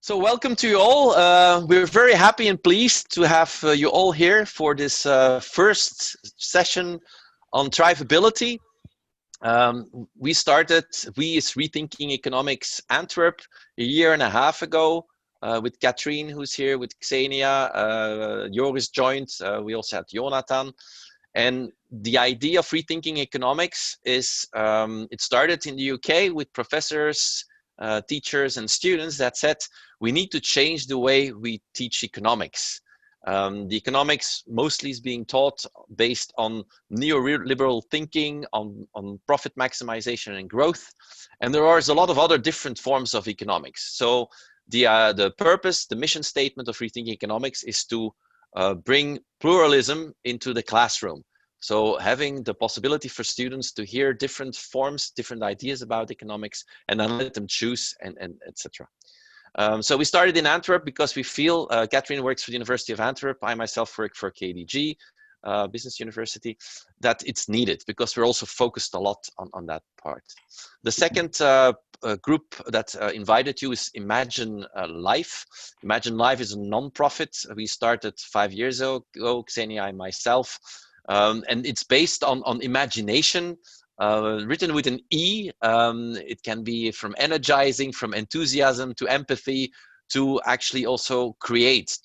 So welcome to you all. We're very happy and pleased to have you all here for this first session on thrivability. We is Rethinking Economics Antwerp a year and a half ago with Katrien, who's here, with Xenia, Joris joined, we also had Jonathan. And the idea of Rethinking Economics is, it started in the UK with professors, teachers and students that said, we need to change the way we teach economics. The economics mostly is being taught based on neoliberal thinking, on profit maximization and growth. And there are a lot of other different forms of economics. So the purpose, the mission statement of Rethinking Economics is to bring pluralism into the classroom. So having the possibility for students to hear different forms, different ideas about economics, and then let them choose, and etc. So we started in Antwerp because we feel, Katrien works for the University of Antwerp, I myself work for KDG, Business University, that it's needed because we're also focused a lot on that part. The second group that invited you is Imagine Life. Imagine Life is a non-profit. We started 5 years ago, Xenia and myself, and it's based on imagination, written with an E. It can be from energizing, from enthusiasm to empathy, to actually also create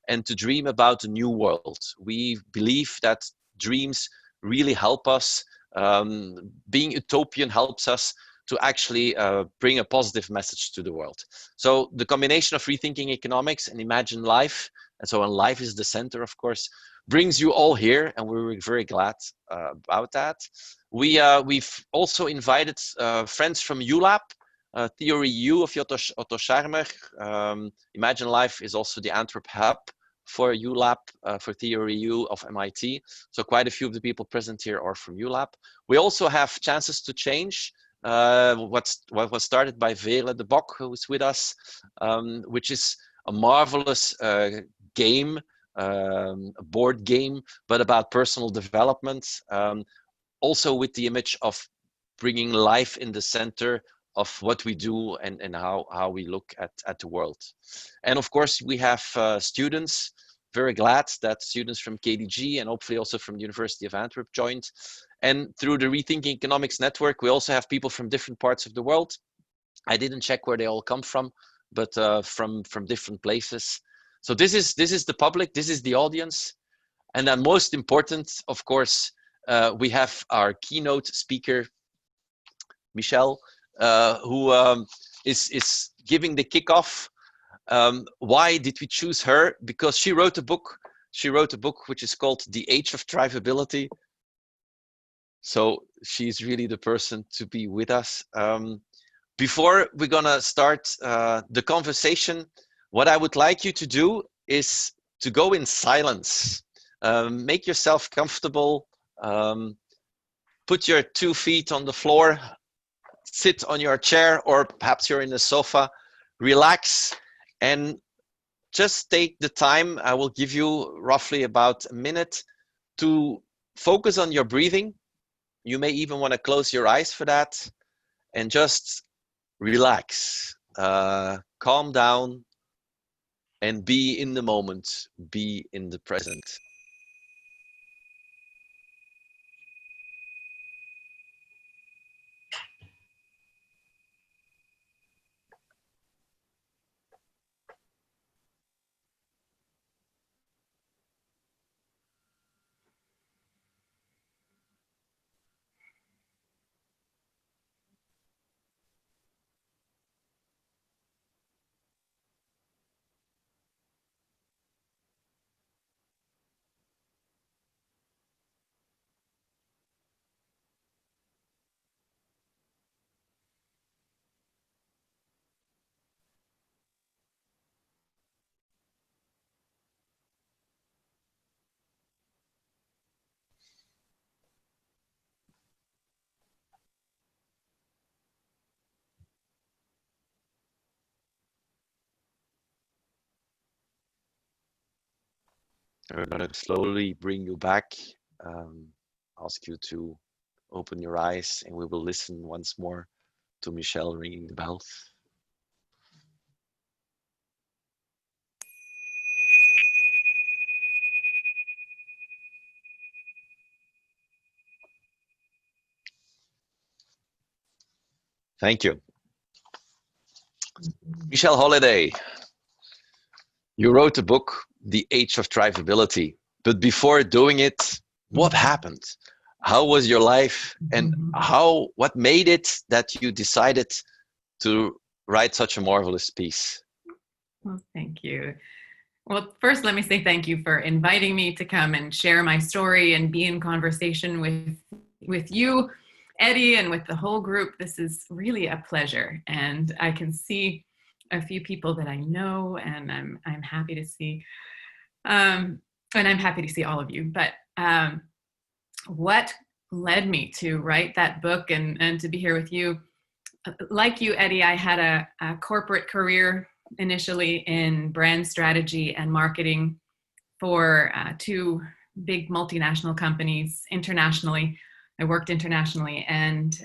and to dream about a new world. We believe that dreams really help us. Being utopian helps us to actually bring a positive message to the world. So the combination of Rethinking Economics and Imagine Life, and so when life is the center, of course, brings you all here, and we're very glad about that. We've also invited friends from ULab, Theory U of Otto Scharmer. Imagine Life is also the Antwerp hub for ULab, for Theory U of MIT. So quite a few of the people present here are from ULab. We also have Chances to Change, what was started by Veerle de Bok, who is with us, which is a marvelous game, a board game, but about personal development, also with the image of bringing life in the center of what we do and how we look at the world. And of course, we have students. Very glad that students from KDG and hopefully also from the University of Antwerp joined. And through the Rethinking Economics Network, we also have people from different parts of the world. I didn't check where they all come from, but from different places. So this is the public, this is the audience. And then most important, of course, we have our keynote speaker, Michelle, who is giving the kickoff. Why did we choose her? Because she wrote a book. She wrote a book which is called The Age of Thrivability. So she's really the person to be with us. Before we're gonna start the conversation, what I would like you to do is to go in silence. Make yourself comfortable. Put your 2 feet on the floor. Sit on your chair, or perhaps you're in the sofa. Relax and just take the time. I will give you roughly about a minute to focus on your breathing. You may even want to close your eyes for that and just relax, calm down, and be in the moment, be in the present. We're going to slowly bring you back, ask you to open your eyes, and we will listen once more to Michelle ringing the bells. Thank you. Michelle Holliday, you wrote a book, The Age of Thrivability, but before doing it, what happened? How was your life, and what made it that you decided to write such a marvelous piece? Well, thank you. Well, first, let me say thank you for inviting me to come and share my story and be in conversation with you, Eddie, and with the whole group. This is really a pleasure, and I can see a few people that I know, and I'm happy to see, and I'm happy to see all of you. But what led me to write that book and to be here with you? Like you, Eddie, I had a corporate career initially in brand strategy and marketing for two big multinational companies internationally. I worked internationally, and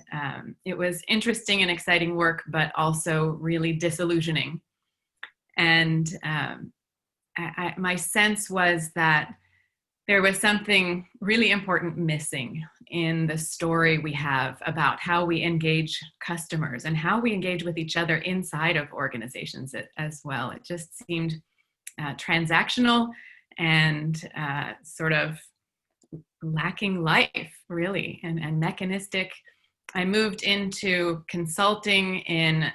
it was interesting and exciting work, but also really disillusioning. And my sense was that there was something really important missing in the story we have about how we engage customers and how we engage with each other inside of organizations as well. It just seemed transactional and sort of lacking life, really, and mechanistic. I moved into consulting in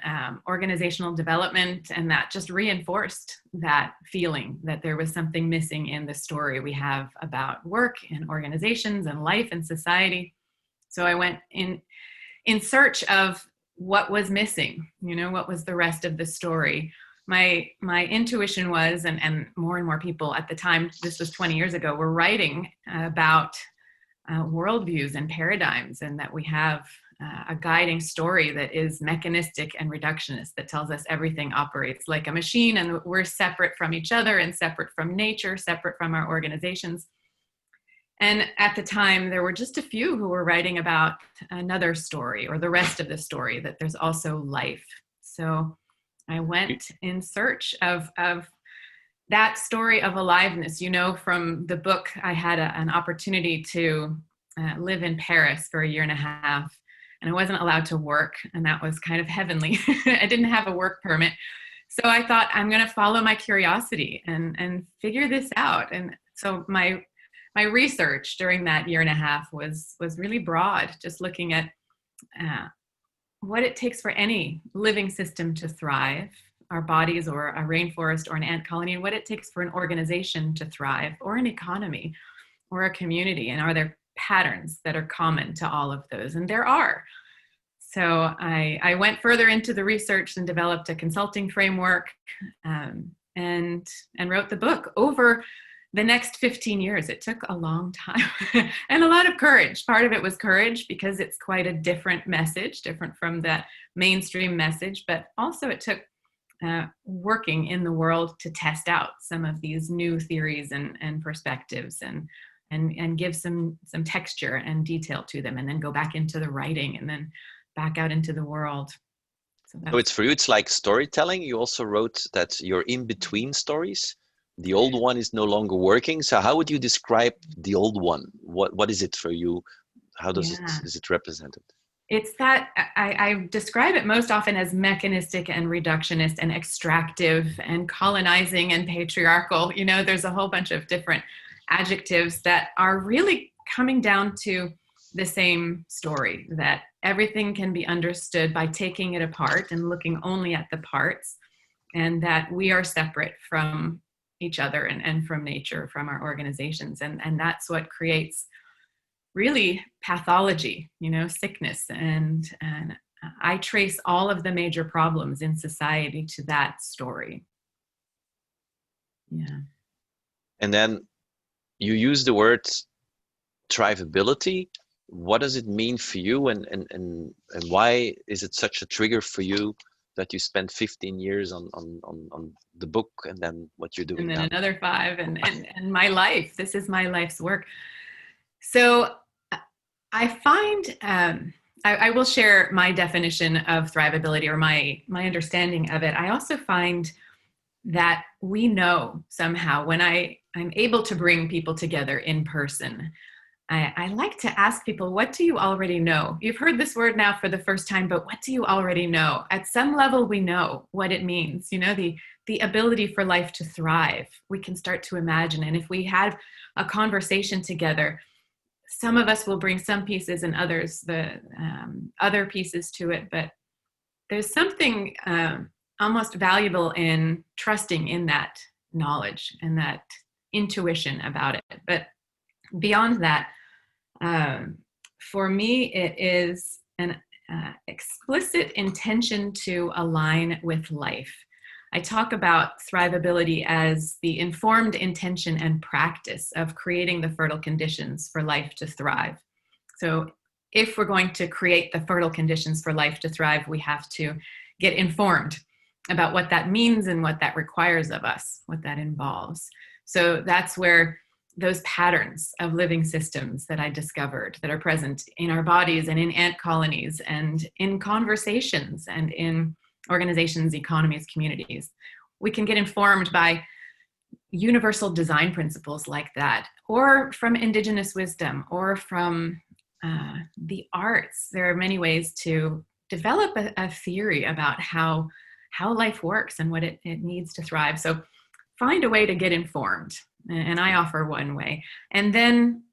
organizational development, and that just reinforced that feeling that there was something missing in the story we have about work and organizations and life and society. So I went in search of what was missing, what was the rest of the story. My intuition was, and more and more people at the time, this was 20 years ago, were writing about worldviews and paradigms, and that we have a guiding story that is mechanistic and reductionist, that tells us everything operates like a machine and we're separate from each other and separate from nature, separate from our organizations. And at the time, there were just a few who were writing about another story, or the rest of the story, that there's also life. So I went in search of that story of aliveness. From the book, I had an opportunity to live in Paris for a year and a half, and I wasn't allowed to work, and that was kind of heavenly. I didn't have a work permit. So I thought, I'm going to follow my curiosity and figure this out. And so my research during that year and a half was really broad, just looking at what it takes for any living system to thrive, our bodies or a rainforest or an ant colony, and what it takes for an organization to thrive, or an economy or a community. And are there patterns that are common to all of those? And there are. So I went further into the research and developed a consulting framework, and wrote the book over the next 15 years. It took a long time and a lot of courage. Part of it was courage because it's quite a different message, different from that mainstream message, but also it took working in the world to test out some of these new theories and perspectives, and give some texture and detail to them, and then go back into the writing, and then back out into the world. So it's for you, it's like storytelling. You also wrote that you're in between stories. The old one is no longer working. So how would you describe the old one? What is it for you? How is it represented? It's that I describe it most often as mechanistic and reductionist and extractive and colonizing and patriarchal. There's a whole bunch of different adjectives that are really coming down to the same story, that everything can be understood by taking it apart and looking only at the parts, and that we are separate from each other and from nature, from our organizations. And that's what creates really pathology, sickness. And I trace all of the major problems in society to that story. Yeah. And then you use the word thrivability. What does it mean for you, and why is it such a trigger for you that you spent 15 years on the book, and then what you're doing and then now? Another 5, and my life. This is my life's work. So I find I will share my definition of thrivability, or my understanding of it. I also find that we know somehow, when I'm able to bring people together in person, I like to ask people, what do you already know? You've heard this word now for the first time, but what do you already know? At some level, we know what it means. You know, the ability for life to thrive. We can start to imagine. And if we had a conversation together, some of us will bring some pieces and others the other pieces to it. But there's something almost valuable in trusting in that knowledge and that intuition about it. But beyond that, for me, it is an explicit intention to align with life. I talk about thrivability as the informed intention and practice of creating the fertile conditions for life to thrive. So if we're going to create the fertile conditions for life to thrive, we have to get informed about what that means and what that requires of us, what that involves. So that's where those patterns of living systems that I discovered that are present in our bodies and in ant colonies and in conversations and in organizations, economies, communities. We can get informed by universal design principles like that, or from indigenous wisdom, or from the arts. There are many ways to develop a theory about how life works and what it needs to thrive. So find a way to get informed. And I offer one way. And then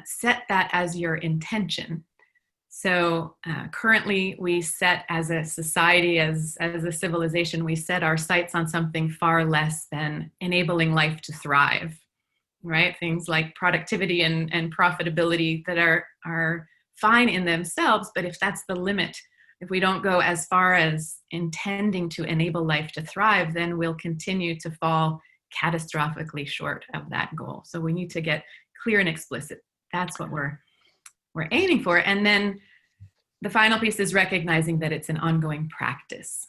set that as your intention. So currently we set as a society, as a civilization, we set our sights on something far less than enabling life to thrive, right? Things like productivity and profitability that are fine in themselves, but if that's the limit, if we don't go as far as intending to enable life to thrive, then we'll continue to fall catastrophically short of that goal. So we need to get clear and explicit. That's what we're aiming for. And then the final piece is recognizing that it's an ongoing practice,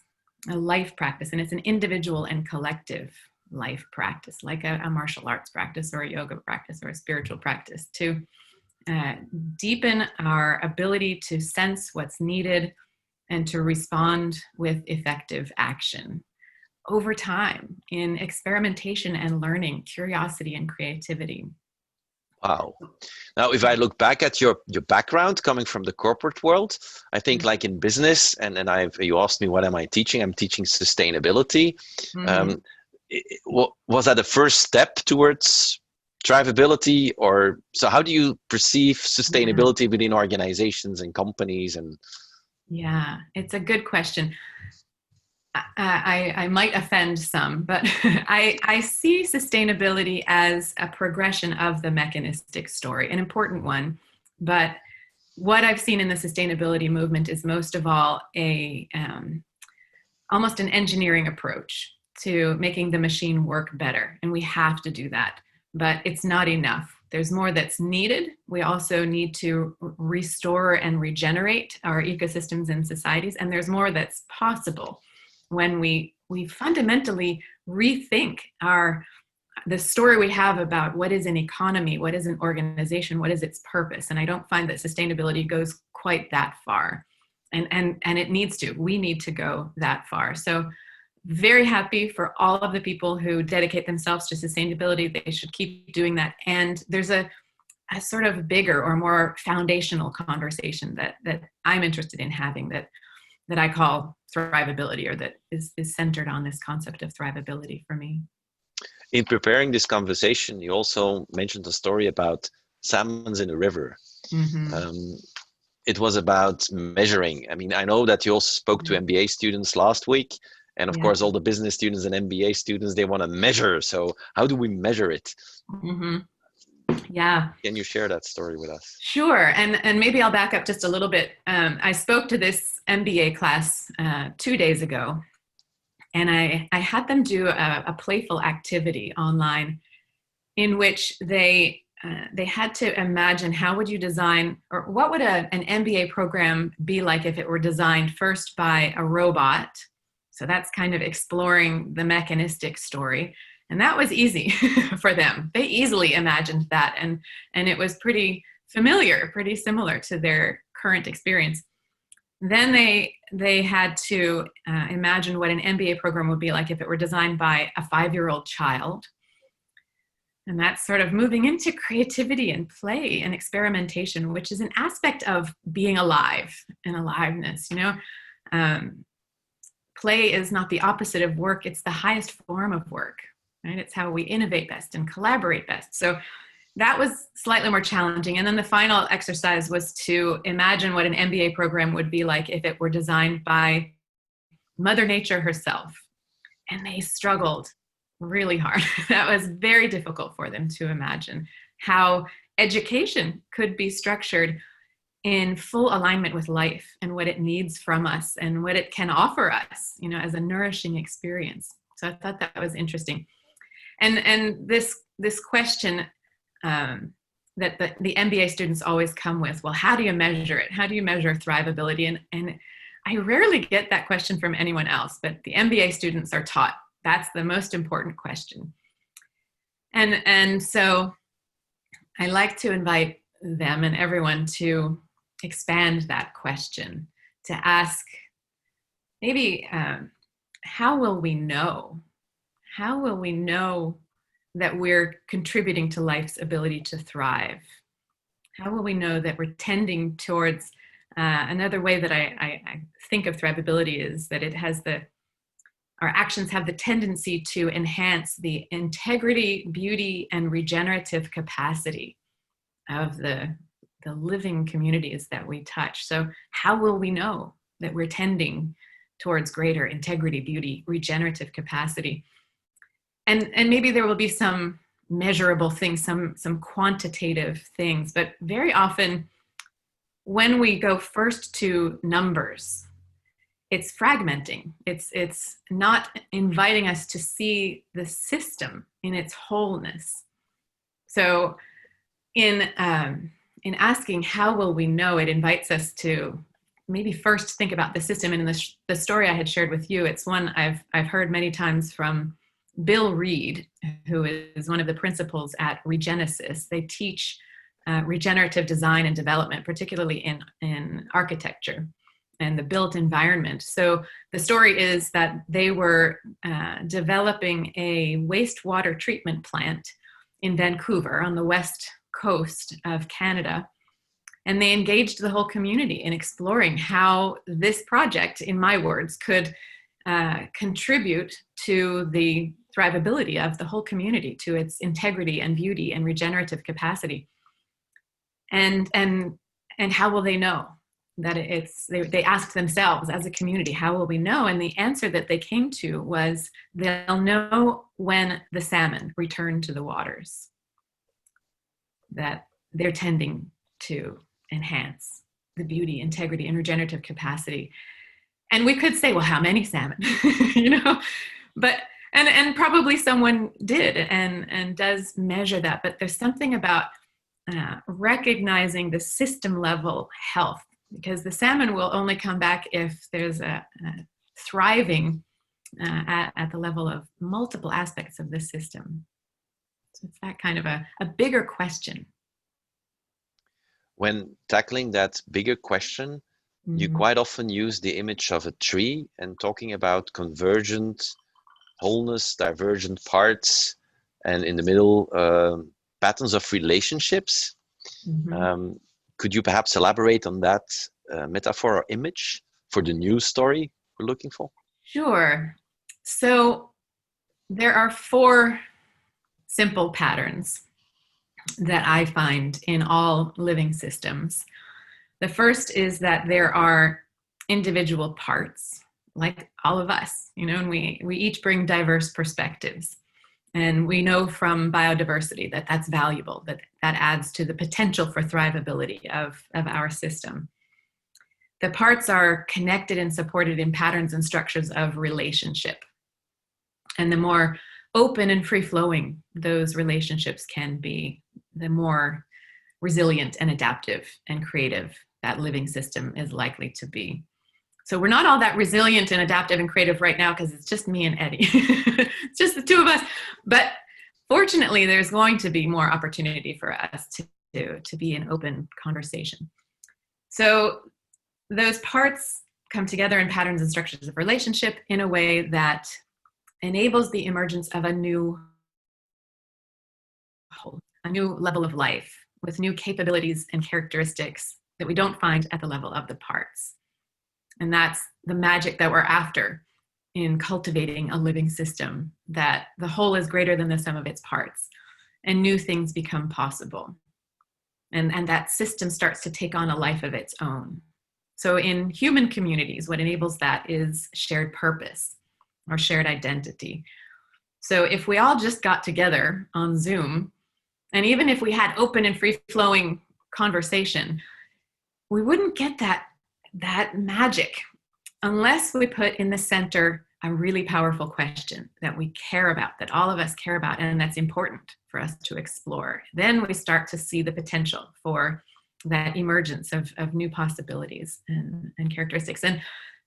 a life practice, and it's an individual and collective life practice, like a martial arts practice or a yoga practice or a spiritual practice, to deepen our ability to sense what's needed and to respond with effective action over time in experimentation and learning, curiosity and creativity. Wow. Now, if I look back at your background coming from the corporate world, I think like in business, and you asked me what am I teaching? I'm teaching sustainability. Was that the first step towards thrivability, or so how do you perceive sustainability within organizations and companies? And yeah, it's a good question. I might offend some, but I see sustainability as a progression of the mechanistic story, an important one. But what I've seen in the sustainability movement is most of all almost an engineering approach to making the machine work better. And we have to do that, but it's not enough. There's more that's needed. We also need to restore and regenerate our ecosystems and societies. And there's more that's possible when we fundamentally rethink the story we have about what is an economy, what is an organization, what is its purpose. And I don't find that sustainability goes quite that far. And it needs to. We need to go that far. So very happy for all of the people who dedicate themselves to sustainability. They should keep doing that. And there's a sort of bigger or more foundational conversation that I'm interested in having that I call thrivability, or that is centered on this concept of thrivability for me. In preparing this conversation, you also mentioned a story about salmons in the river. It was about measuring. I mean, I know that you also spoke to MBA students last week, and of course, all the business students and MBA students, they want to measure. So how do we measure it? Yeah. Can you share that story with us? Sure. And maybe I'll back up just a little bit. I spoke to this MBA class 2 days ago, and I had them do a playful activity online in which they had to imagine how would you design, or what would an MBA program be like if it were designed first by a robot. So that's kind of exploring the mechanistic story. And that was easy for them. They easily imagined that. And it was pretty familiar, pretty similar to their current experience. Then they had to imagine what an MBA program would be like if it were designed by a 5-year-old child. And that's sort of moving into creativity and play and experimentation, which is an aspect of being alive and aliveness. Play is not the opposite of work. It's the highest form of work, right? It's how we innovate best and collaborate best. So that was slightly more challenging. And then the final exercise was to imagine what an MBA program would be like if it were designed by Mother Nature herself. And they struggled really hard. That was very difficult for them to imagine how education could be structured in full alignment with life and what it needs from us and what it can offer us, as a nourishing experience. So I thought that was interesting. And this question that the MBA students always come with, well, how do you measure it? How do you measure thrivability? And I rarely get that question from anyone else, but the MBA students are taught that's the most important question. And so I like to invite them and everyone to expand that question, to ask maybe, how will we know? How will we know that we're contributing to life's ability to thrive? How will we know that we're tending towards another way that I think of thrivability is that our actions have the tendency to enhance the integrity, beauty, and regenerative capacity of the living communities that we touch. So how will we know that we're tending towards greater integrity, beauty, regenerative capacity? And maybe there will be some measurable things, some quantitative things, but very often when we go first to numbers, it's fragmenting. It's not inviting us to see the system in its wholeness. So in asking how will we know, it invites us to maybe first think about the system. And in the story I had shared with you, it's one I've heard many times from Bill Reed, who is one of the principals at Regenesis. They teach regenerative design and development, particularly in architecture and the built environment. So the story is that they were developing a wastewater treatment plant in Vancouver on the west coast of Canada. And they engaged the whole community in exploring how this project, in my words, could contribute to the thrivability of the whole community, to its integrity and beauty and regenerative capacity. And how will they know that they asked themselves as a community, how will we know? And the answer that they came to was they'll know when the salmon return to the waters, that they're tending to enhance the beauty, integrity, and regenerative capacity. And we could say, well, how many salmon, but, and probably someone did and does measure that, but there's something about recognizing the system level health, because the salmon will only come back if there's a thriving at the level of multiple aspects of the system. So it's that kind of a bigger question. When tackling that bigger question, you quite often use the image of a tree and talking about convergent wholeness, divergent parts, and in the middle, patterns of relationships. Could you perhaps elaborate on that metaphor or image for the news story we're looking for? Sure. So there are 4 simple patterns that I find in all living systems. The first is that there are individual parts, like all of us, and we each bring diverse perspectives. And we know from biodiversity that that's valuable, that adds to the potential for thrivability of our system. The parts are connected and supported in patterns and structures of relationship. And the more open and free-flowing those relationships can be, the more resilient and adaptive and creative that living system is likely to be. So we're not all that resilient and adaptive and creative right now because it's just me and Eddie. It's just the 2 of us. But fortunately, there's going to be more opportunity for us to be in open conversation. So those parts come together in patterns and structures of relationship in a way that enables the emergence of a new a new level of life with new capabilities and characteristics that we don't find at the level of the parts. And that's the magic that we're after in cultivating a living system, that the whole is greater than the sum of its parts, and new things become possible. And that system starts to take on a life of its own. So in human communities, what enables that is shared purpose or shared identity. So if we all just got together on Zoom, and even if we had open and free-flowing conversation, we wouldn't get that magic unless we put in the center a really powerful question that we care about, that all of us care about, and that's important for us to explore. Then we start to see the potential for that emergence of new possibilities and characteristics. And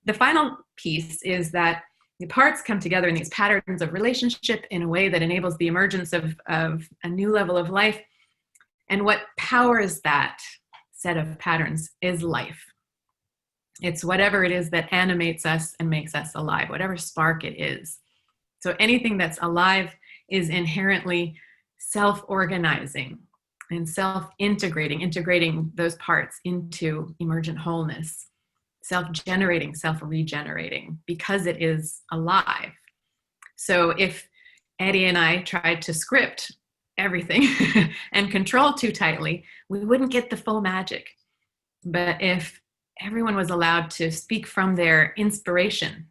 the final piece is that the parts come together in these patterns of relationship in a way that enables the emergence of a new level of life. And what powers that set of patterns is life. It's whatever it is that animates us and makes us alive, whatever spark it is. So anything that's alive is inherently self-organizing and self-integrating, integrating those parts into emergent wholeness, self-generating, self-regenerating, because it is alive. So if Eddie and I tried to script everything and control too tightly, we wouldn't get the full magic. But if everyone was allowed to speak from their inspiration,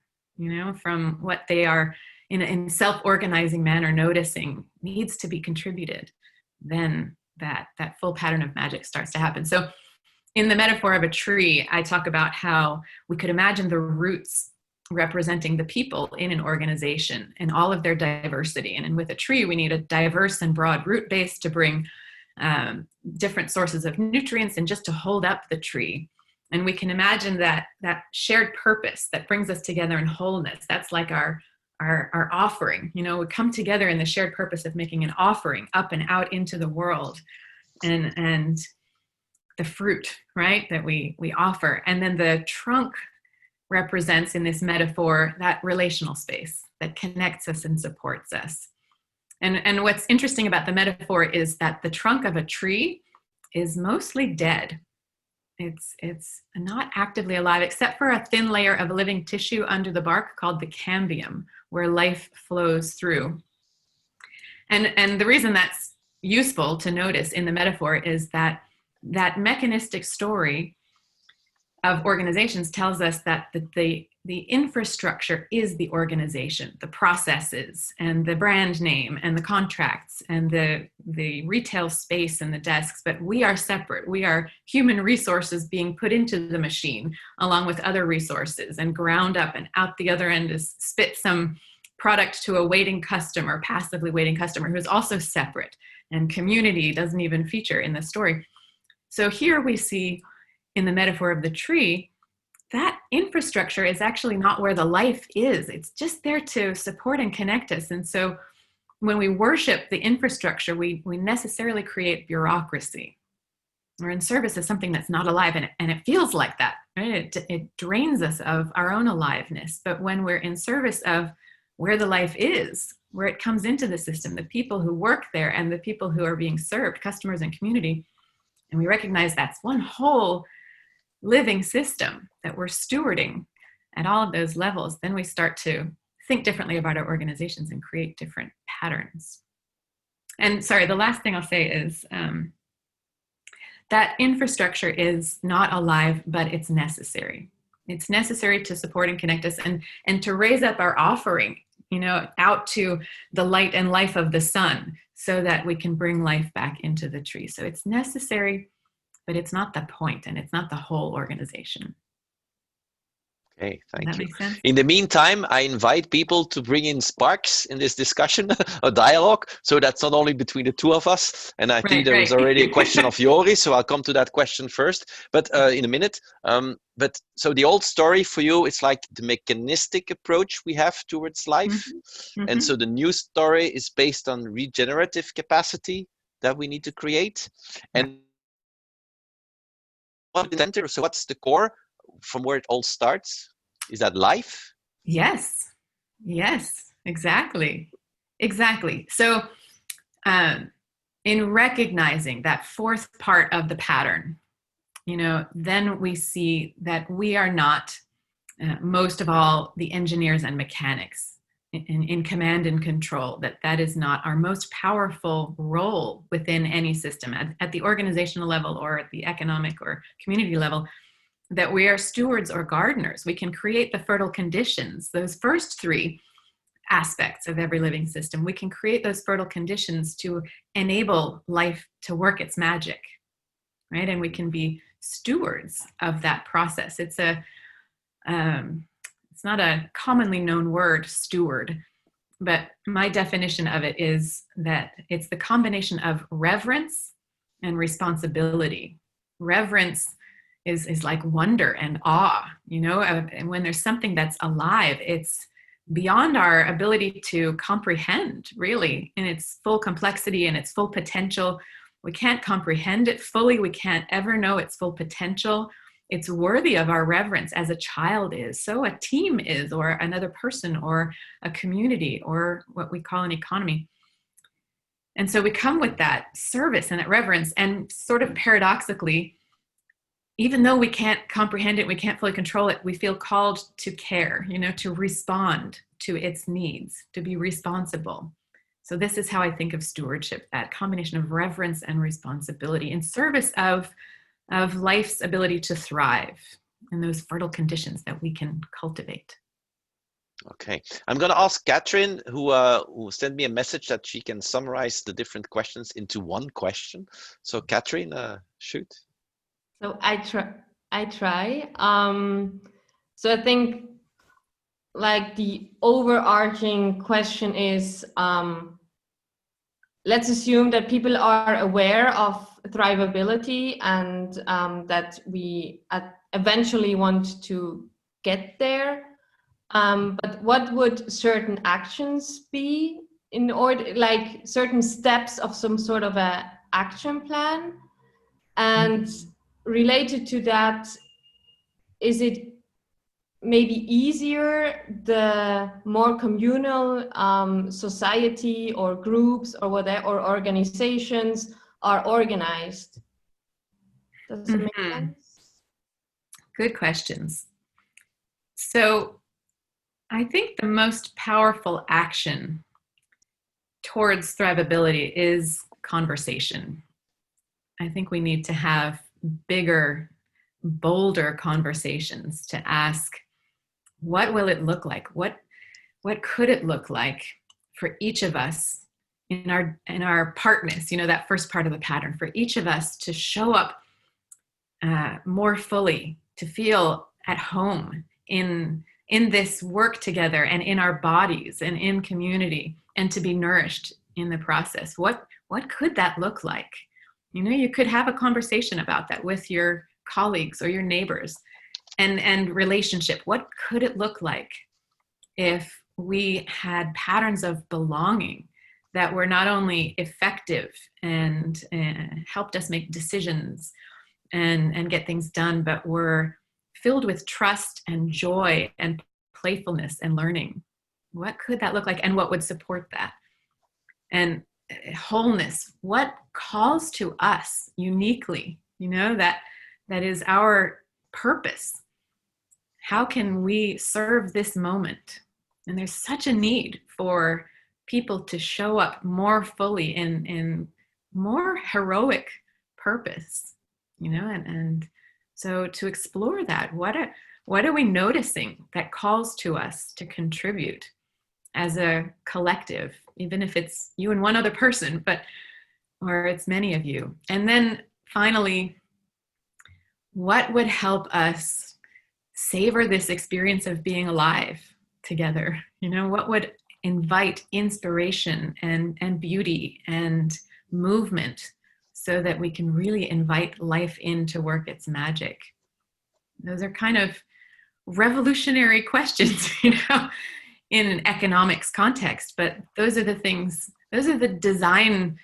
from what they are in a self-organizing manner noticing needs to be contributed, then that full pattern of magic starts to happen. So in the metaphor of a tree, I talk about how we could imagine the roots representing the people in an organization and all of their diversity. And with a tree, we need a diverse and broad root base to bring different sources of nutrients and just to hold up the tree. And we can imagine that shared purpose that brings us together in wholeness. That's like our offering. We come together in the shared purpose of making an offering up and out into the world, and the fruit, right, that we offer. And then the trunk represents in this metaphor that relational space that connects us and supports us. And what's interesting about the metaphor is that the trunk of a tree is mostly dead. It's not actively alive, except for a thin layer of living tissue under the bark called the cambium, where life flows through. And the reason that's useful to notice in the metaphor is that mechanistic story of organizations tells us that the infrastructure is the organization, the processes and the brand name and the contracts and the retail space and the desks, but we are separate. We are human resources being put into the machine along with other resources and ground up, and out the other end is spit some product to a waiting customer, passively waiting customer, who's also separate, and community doesn't even feature in the story. So here we see in the metaphor of the tree, that infrastructure is actually not where the life is. It's just there to support and connect us. And so when we worship the infrastructure, we necessarily create bureaucracy. We're in service of something that's not alive, and it feels like that, right? It drains us of our own aliveness. But when we're in service of where the life is, where it comes into the system, the people who work there and the people who are being served, customers and community, and we recognize that's one whole living system that we're stewarding at all of those levels, then we start to think differently about our organizations and create different patterns. And sorry, the last thing I'll say is that infrastructure is not alive, but it's necessary. It's necessary to support and connect us and to raise up our offering, out to the light and life of the sun so that we can bring life back into the tree. So it's necessary, but it's not the point, and it's not the whole organization. Okay, thank you. Does that make sense? In the meantime, I invite people to bring in sparks in this discussion, a dialogue, so that's not only between the two of us. And I think there was already a question of Yori, so I'll come to that question first, but in a minute. But so the old story for you, it's like the mechanistic approach we have towards life. Mm-hmm. And so the new story is based on regenerative capacity that we need to create. And so what's the core from where it all starts? Is that life? Yes, exactly. So in recognizing that fourth part of the pattern, then we see that we are not, most of all, the engineers and mechanics in command and control, that is not our most powerful role within any system at the organizational level or at the economic or community level, that we are stewards or gardeners. We can create the fertile conditions, those first three aspects of every living system. We can create those fertile conditions to enable life to work its magic, right? And we can be stewards of that process. It's not a commonly known word, steward, but my definition of it is that it's the combination of reverence and responsibility. Reverence is like wonder and awe, and when there's something that's alive, it's beyond our ability to comprehend, really, in its full complexity and its full potential. We can't comprehend it fully. We can't ever know its full potential. It's worthy of our reverence as a child is, so a team is, or another person, or a community, or what we call an economy. And so we come with that service and that reverence, and sort of paradoxically, even though we can't comprehend it, we can't fully control it, we feel called to care, to respond to its needs, to be responsible. So this is how I think of stewardship, that combination of reverence and responsibility in service of life's ability to thrive and those fertile conditions that we can cultivate. Okay, I'm going to ask Catherine, who sent me a message that she can summarize the different questions into one question. So Catherine, shoot. So I try. So I think like the overarching question is, let's assume that people are aware of thrivability and that we eventually want to get there. But what would certain actions be in order, like certain steps of some sort of a action plan? And related to that, is it maybe easier the more communal society or groups or whatever, or organizations are organized? Does it make sense? Good questions. So I think the most powerful action towards thrivability is conversation. I think we need to have bigger, bolder conversations to ask, what will it look like? What could it look like for each of us in our partness, that first part of the pattern, for each of us to show up more fully, to feel at home in this work together and in our bodies and in community, and to be nourished in the process. What could that look like? You could have a conversation about that with your colleagues or your neighbors, and relationship. What could it look like if we had patterns of belonging that were not only effective and helped us make decisions and get things done, but were filled with trust and joy and playfulness and learning? What could that look like, and what would support that? And wholeness, what calls to us uniquely, that is our purpose? How can we serve this moment? And there's such a need for people to show up more fully in more heroic purpose, and so to explore that, what are we noticing that calls to us to contribute as a collective, even if it's you and one other person, or it's many of you. And then finally, what would help us savor this experience of being alive together? What would invite inspiration and beauty and movement so that we can really invite life in to work its magic? Those are kind of revolutionary questions, in an economics context, but those are the design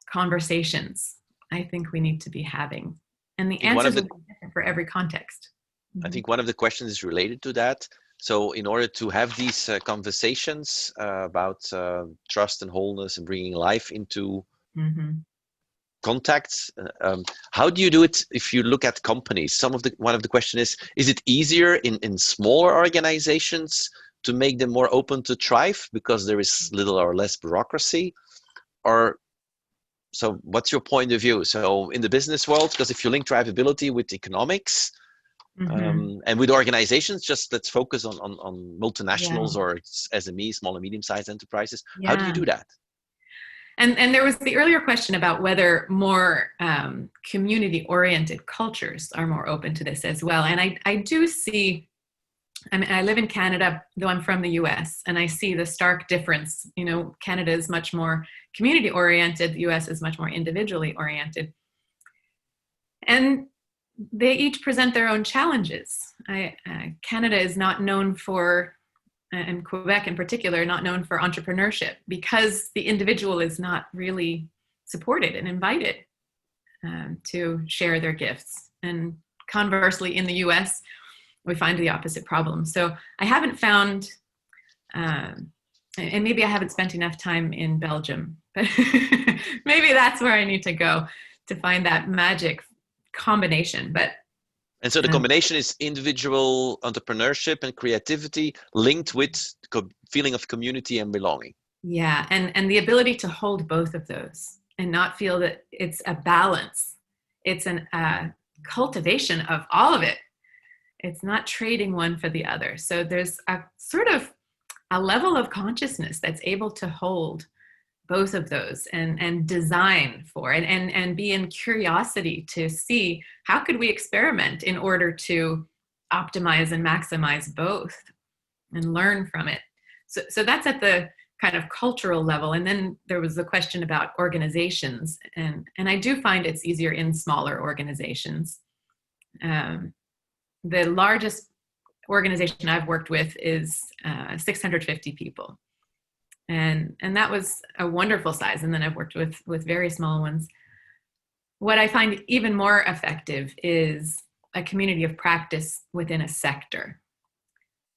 conversations I think we need to be having. And the answers will be different for every context. I think one of the questions is related to that. So in order to have these conversations about trust and wholeness and bringing life into contacts. How do you do it if you look at companies? One of the question is it easier in smaller organizations to make them more open to thrive because there is little or less bureaucracy? Or so what's your point of view? So in the business world, because if you link thrivability with economics, and with organizations, just let's focus on multinationals or SMEs, small and medium-sized enterprises. How do you do that? And there was the earlier question about whether more community-oriented cultures are more open to this as well. And I do see, I mean, I live in Canada, though I'm from the US, and I see the stark difference. You know, Canada is much more community-oriented, the US is much more individually oriented. And they each present their own challenges. Canada is not known for, and Quebec in particular, not known for entrepreneurship because the individual is not really supported and invited to share their gifts. And conversely, in the US, we find the opposite problem. So I haven't found, and maybe I haven't spent enough time in Belgium, but maybe that's where I need to go to find that magic combination. And so the combination is individual entrepreneurship and creativity linked with feeling of community and belonging. Yeah, and the ability to hold both of those and not feel that it's a balance. It's a cultivation of all of it. It's not trading one for the other. So there's a sort of a level of consciousness that's able to hold both of those and design for it and be in curiosity to see how could we experiment in order to optimize and maximize both and learn from it. So that's at the kind of cultural level. And then there was the question about organizations. And I do find it's easier in smaller organizations. The largest organization I've worked with is 650 people. And that was a wonderful size. And then I've worked with very small ones. What I find even more effective is a community of practice within a sector,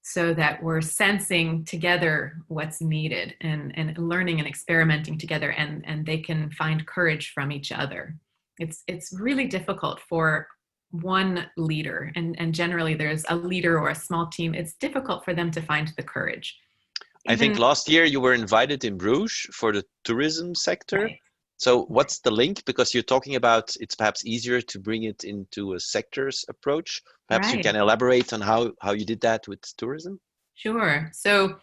so that we're sensing together what's needed and learning and experimenting together, and they can find courage from each other. It's really difficult for one leader, and generally there's a leader or a small team. It's difficult for them to find the courage. I think last year you were invited in Bruges for the tourism sector. Right. So what's the link? Because you're talking about it's perhaps easier to bring it into a sector's approach. Perhaps you can elaborate on how you did that with tourism? Sure. So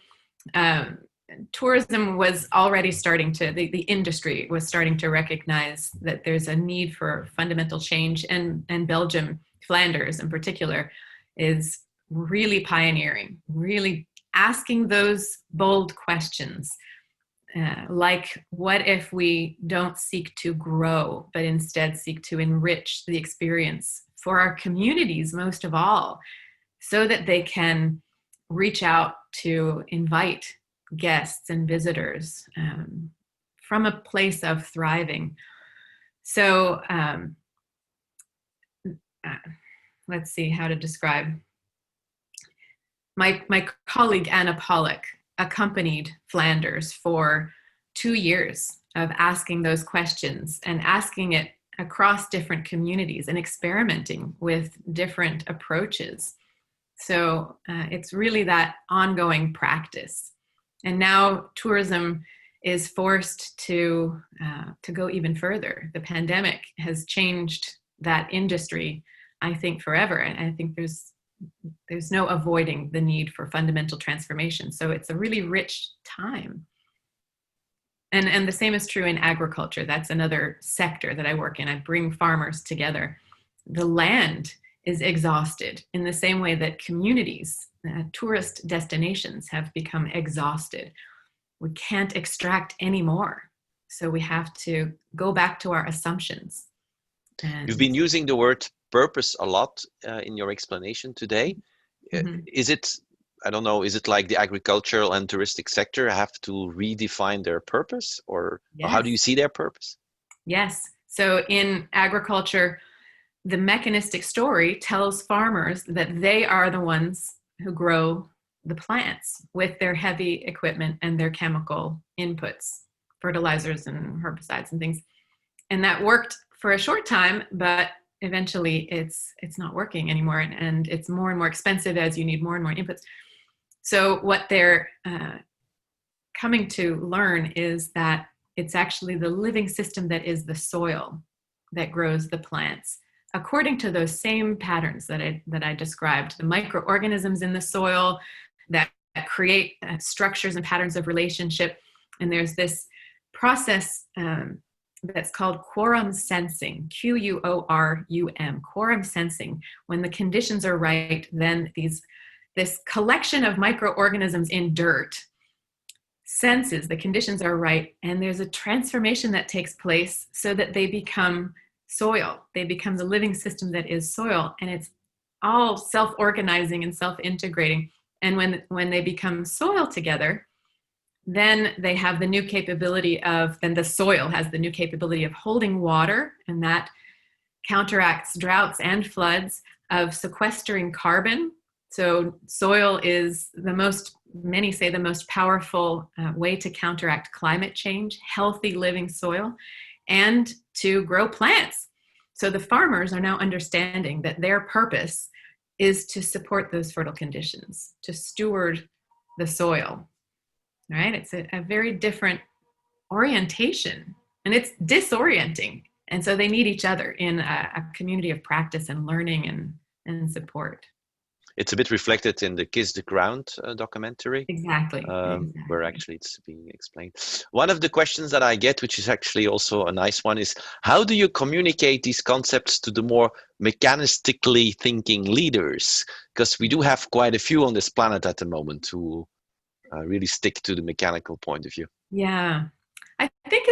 tourism was already starting to, the industry was starting to recognize that there's a need for fundamental change. And Belgium, Flanders in particular, is really pioneering, really asking those bold questions, like what if we don't seek to grow, but instead seek to enrich the experience for our communities most of all, so that they can reach out to invite guests and visitors from a place of thriving. So let's see how to describe. My colleague Anna Pollock accompanied Flanders for 2 years of asking those questions and asking it across different communities and experimenting with different approaches. So it's really that ongoing practice. And now tourism is forced to go even further. The pandemic has changed that industry, I think, forever. And I think there's no avoiding the need for fundamental transformation. So it's a really rich time. And the same is true in agriculture. That's another sector that I work in. I bring farmers together. The land is exhausted in the same way that communities, tourist destinations have become exhausted. We can't extract any more. So we have to go back to our assumptions. You've been using the word purpose a lot in your explanation today. Mm-hmm. Is it, I don't know, is it like the agricultural and touristic sector have to redefine their purpose, or how do you see their purpose? Yes. So in agriculture, the mechanistic story tells farmers that they are the ones who grow the plants with their heavy equipment and their chemical inputs, fertilizers and herbicides and things. And that worked for a short time, but eventually it's not working anymore, and it's more and more expensive as you need more and more inputs. So what they're coming to learn is that it's actually the living system that is the soil that grows the plants, according to those same patterns that I described, the microorganisms in the soil that create structures and patterns of relationship. And there's this process that's called quorum sensing, Quorum, quorum sensing. When the conditions are right, then this collection of microorganisms in dirt senses the conditions are right, and there's a transformation that takes place so that they become soil. They become the living system that is soil, and it's all self-organizing and self-integrating. And when they become soil together, then they have the new capability then the soil has the new capability of holding water, and that counteracts droughts and floods, of sequestering carbon. So soil is many say the most powerful way to counteract climate change, healthy living soil, and to grow plants. So the farmers are now understanding that their purpose is to support those fertile conditions, to steward the soil, right? It's a very different orientation, and it's disorienting. And so they need each other in a community of practice and learning and support. It's a bit reflected in the Kiss the Ground documentary. Exactly. Where actually it's being explained. One of the questions that I get, which is actually also a nice one, is how do you communicate these concepts to the more mechanistically thinking leaders? Because we do have quite a few on this planet at the moment who really stick to the mechanical point of view. Yeah, I think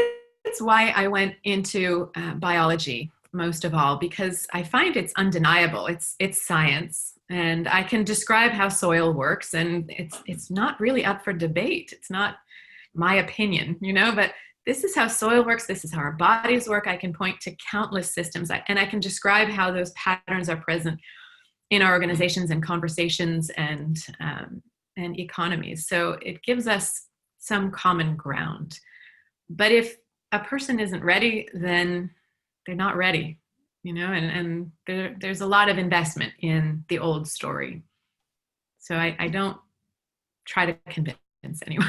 it's why I went into biology most of all, because I find it's undeniable. It's science, and I can describe how soil works, and it's not really up for debate. It's not my opinion, but this is how soil works. This is how our bodies work. I can point to countless systems, and I can describe how those patterns are present in our organizations and conversations and economies. So it gives us some common ground. But if a person isn't ready, then they're not ready, and there's a lot of investment in the old story. So I don't try to convince anyone.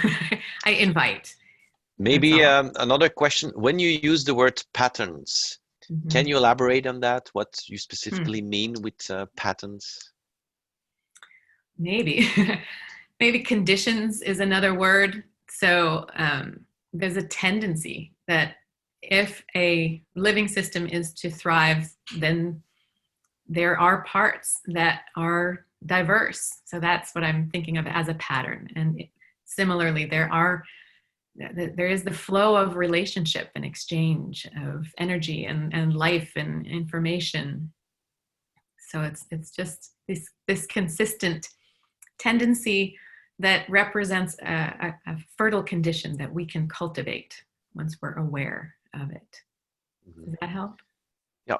I invite. Maybe another question. When you use the word patterns, can you elaborate on that? What you specifically mean with patterns? Maybe. Maybe conditions is another word. So there's a tendency that if a living system is to thrive, then there are parts that are diverse. So that's what I'm thinking of as a pattern. And similarly, there is the flow of relationship and exchange of energy and life and information. So it's just this consistent tendency that represents a fertile condition that we can cultivate once we're aware of it. Does that help? Yeah.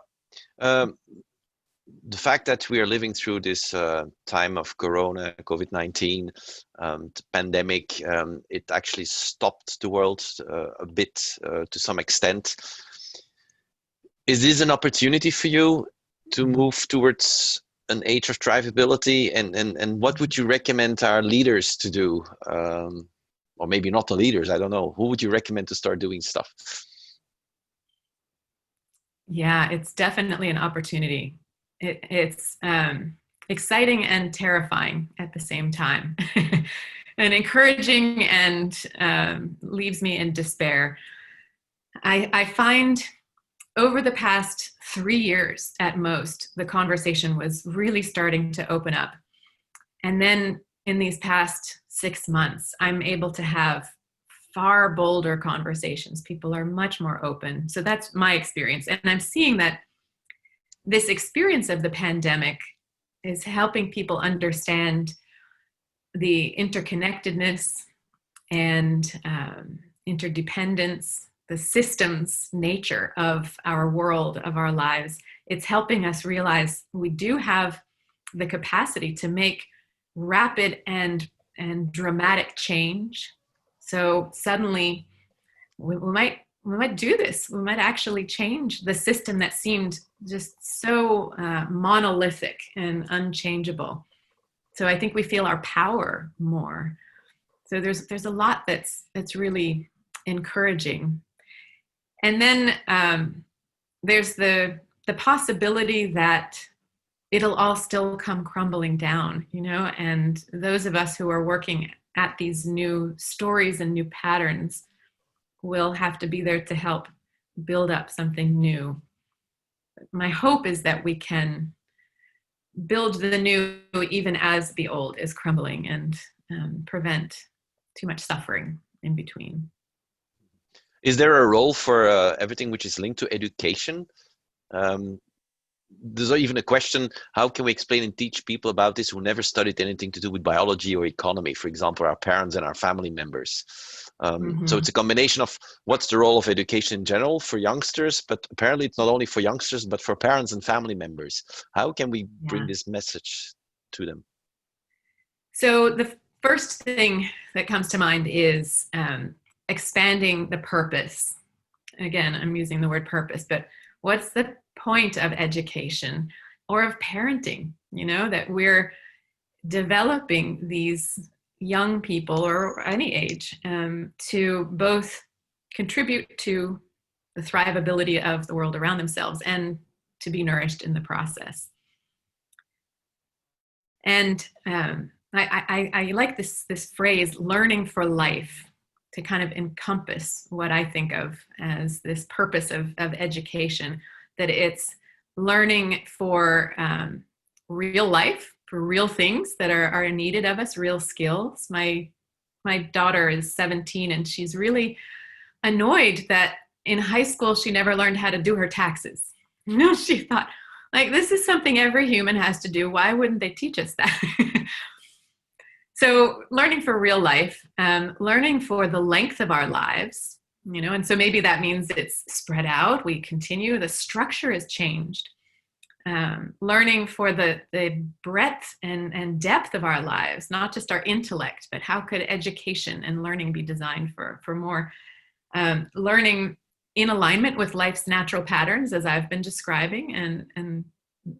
The fact that we are living through this time of Corona, COVID-19, the pandemic, it actually stopped the world a bit to some extent. Is this an opportunity for you to move towards an age of thrivability? And what would you recommend our leaders to do? Or maybe not the leaders, I don't know. Who would you recommend to start doing stuff? Yeah, it's definitely an opportunity. It's exciting and terrifying at the same time, and encouraging and leaves me in despair. I find over the past 3 years at most, the conversation was really starting to open up. And then in these past 6 months, I'm able to have far bolder conversations. People are much more open. So that's my experience. And I'm seeing that this experience of the pandemic is helping people understand the interconnectedness and interdependence, the systems nature of our world, of our lives. It's helping us realize we do have the capacity to make rapid and dramatic change. So suddenly we might do this. We might actually change the system that seemed just so monolithic and unchangeable. So I think we feel our power more. So there's a lot that's really encouraging. And then there's the possibility that it'll all still come crumbling down, you know, and those of us who are working at these new stories and new patterns will have to be there to help build up something new. My hope is that we can build the new even as the old is crumbling, and prevent too much suffering in between. Is there a role for everything which is linked to education? There's even a question, how can we explain and teach people about this who never studied anything to do with biology or economy, for example, our parents and our family members? So it's a combination of what's the role of education in general for youngsters, but apparently it's not only for youngsters, but for parents and family members. How can we bring this message to them? So the first thing that comes to mind is expanding the purpose. Again, I'm using the word purpose, but what's the point of education or of parenting? You know, that we're developing these young people, or any age, to both contribute to the thrivability of the world around themselves and to be nourished in the process. And I like this phrase, learning for life, to kind of encompass what I think of as this purpose of education, that it's learning for real life, for real things that are needed of us, real skills. My daughter is 17 and she's really annoyed that in high school she never learned how to do her taxes. You know, she thought, like, this is something every human has to do. Why wouldn't they teach us that? So learning for real life, learning for the length of our lives, you know, and so maybe that means it's spread out. We continue, the structure is changed. Learning for the breadth and depth of our lives, not just our intellect, but how could education and learning be designed for more learning in alignment with life's natural patterns, as I've been describing. And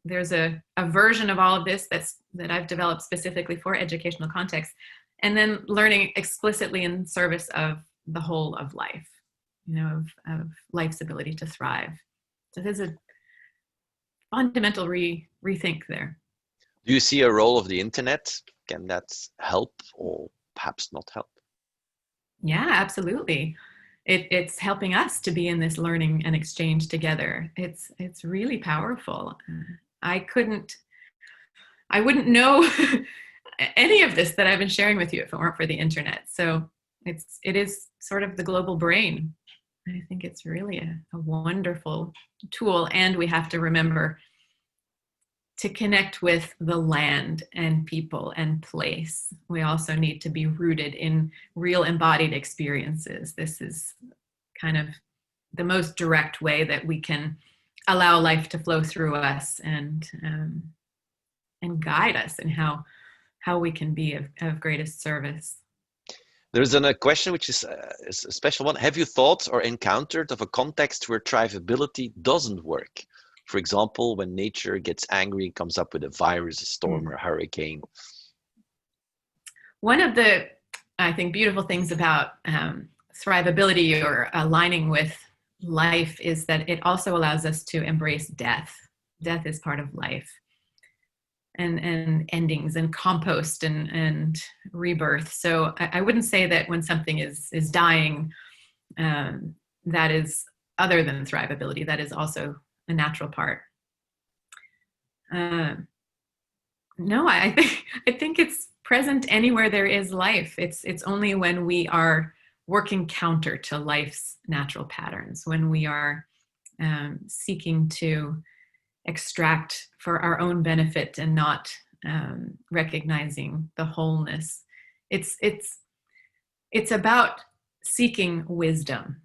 there's a version of all of this that I've developed specifically for educational context. And then learning explicitly in service of the whole of life, you know, of life's ability to thrive. So there's a fundamental rethink there. Do you see a role of the internet? Can that help or perhaps not help? Yeah, absolutely. It's helping us to be in this learning and exchange together. It's really powerful. I wouldn't know any of this that I've been sharing with you if it weren't for the internet. So it is sort of the global brain. I think it's really a wonderful tool, and we have to remember to connect with the land and people and place. We also need to be rooted in real embodied experiences. This is kind of the most direct way that we can allow life to flow through us and guide us in how we can be of greatest service. There's a question which is a special one. Have you thought or encountered of a context where thrivability doesn't work? For example, when nature gets angry and comes up with a virus, a storm, or a hurricane. One of the, I think, beautiful things about thrivability or aligning with life is that it also allows us to embrace death. Death is part of life. And endings and compost and rebirth. So I wouldn't say that when something is dying, that is other than thrivability. That is also a natural part. No, I think it's present anywhere there is life. It's only when we are working counter to life's natural patterns, when we are seeking to extract for our own benefit and not recognizing the wholeness. It's about seeking wisdom,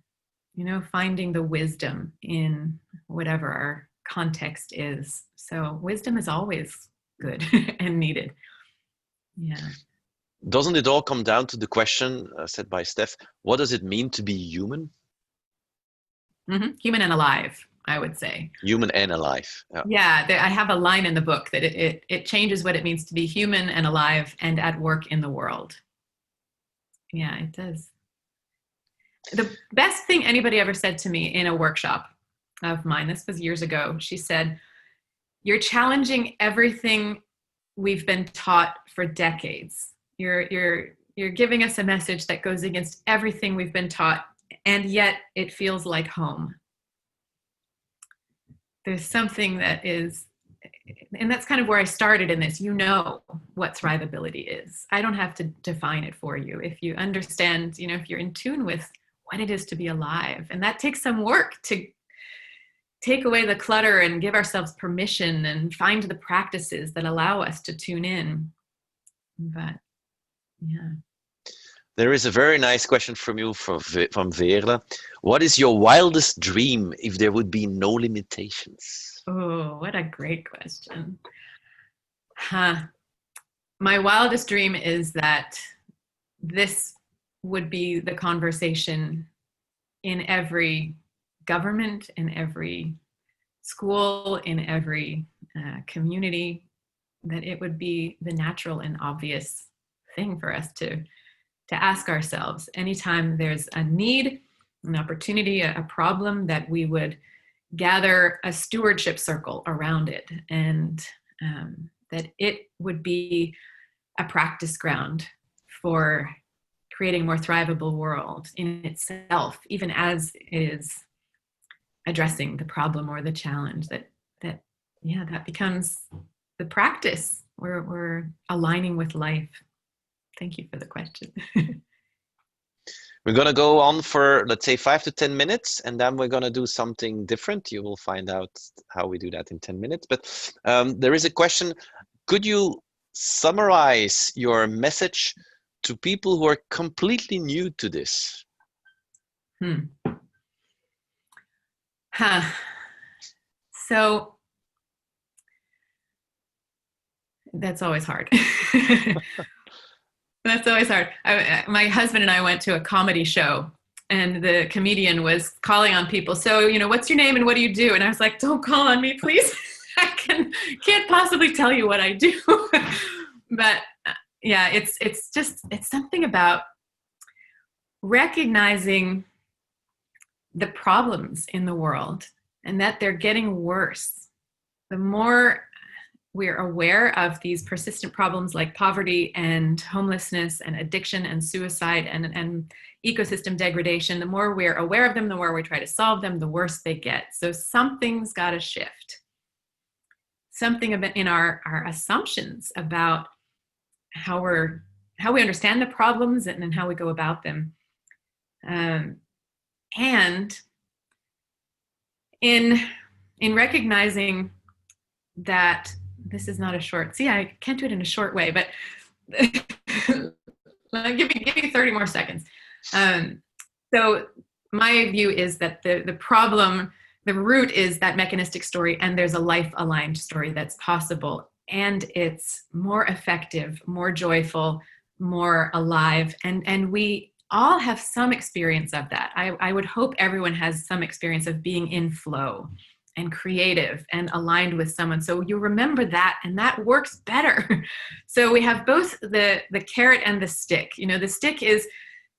you know, finding the wisdom in whatever our context is. So wisdom is always good and needed. Yeah. Doesn't it all come down to the question said by Steph, what does it mean to be human? Human and alive, I would say. Human and alive. Yeah, I have a line in the book that it changes what it means to be human and alive and at work in the world. Yeah, it does. The best thing anybody ever said to me in a workshop of mine, this was years ago, she said, "You're challenging everything we've been taught for decades. You're giving us a message that goes against everything we've been taught, and yet it feels like home." There's something that is, and that's kind of where I started in this. You know what thrivability is. I don't have to define it for you. If you understand, if you're in tune with what it is to be alive, and that takes some work to take away the clutter and give ourselves permission and find the practices that allow us to tune in. But yeah. There is a very nice question from you from Veerle. What is your wildest dream if there would be no limitations? Oh, what a great question. My wildest dream is that this would be the conversation in every government, in every school, in every community, that it would be the natural and obvious thing for us to ask ourselves anytime there's a need, an opportunity, a problem, that we would gather a stewardship circle around it, and that it would be a practice ground for creating a more thrivable world in itself, even as it is addressing the problem or the challenge, that becomes the practice. We're aligning with life. Thank you for the question. We're going to go on for, let's say, 5 to 10 minutes, and then we're going to do something different. You will find out how we do that in 10 minutes. But there is a question. Could you summarize your message to people who are completely new to this? So that's always hard. That's always hard. My husband and I went to a comedy show, and the comedian was calling on people. So, what's your name and what do you do? And I was like, don't call on me, please. I can't possibly tell you what I do. But yeah, it's something about recognizing the problems in the world and that they're getting worse. The more we're aware of these persistent problems like poverty and homelessness and addiction and suicide and ecosystem degradation, the more we're aware of them, the more we try to solve them, the worse they get. So something's got to shift. Something in our assumptions about how we understand the problems and how we go about them. And in recognizing that this is not a short, I can't do it in a short way, but give me 30 more seconds. So my view is that the problem, the root is that mechanistic story, and there's a life-aligned story that's possible, and it's more effective, more joyful, more alive, and we all have some experience of that. I would hope everyone has some experience of being in flow and creative and aligned with someone. So you remember that, and that works better. So we have both the carrot and the stick. The stick is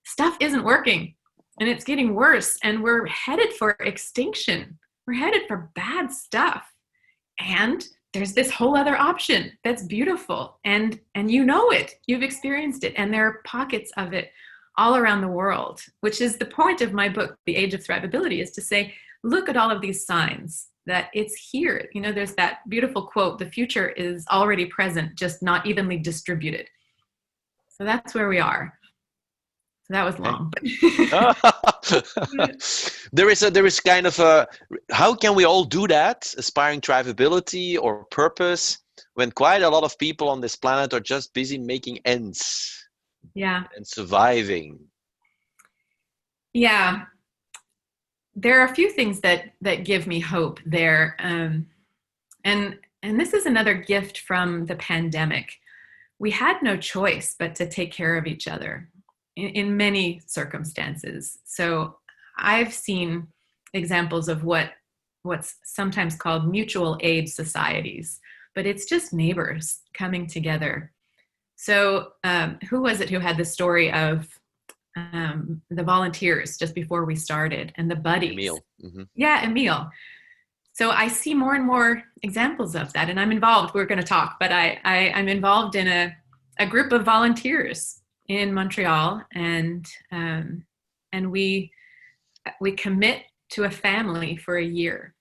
stuff isn't working and it's getting worse, and we're headed for extinction. We're headed for bad stuff. And there's this whole other option that's beautiful, and it, you've experienced it, and there are pockets of it all around the world, which is the point of my book, The Age of Thrivability, is to say, look at all of these signs that it's here. There's that beautiful quote, the future is already present, just not evenly distributed. So that's where we are. So that was long. There is kind of a, how can we all do that, aspiring thrivability or purpose, when quite a lot of people on this planet are just busy making ends? Yeah. And surviving. Yeah. There are a few things that give me hope there. And this is another gift from the pandemic. We had no choice but to take care of each other in many circumstances. So I've seen examples of what's sometimes called mutual aid societies, but it's just neighbors coming together. So who was it who had the story of the volunteers just before we started and the buddies? Emil. Mm-hmm. Yeah, Emil. So I see more and more examples of that, and I'm involved. We're going to talk, but I'm involved in a group of volunteers in Montreal, and we commit to a family for a year.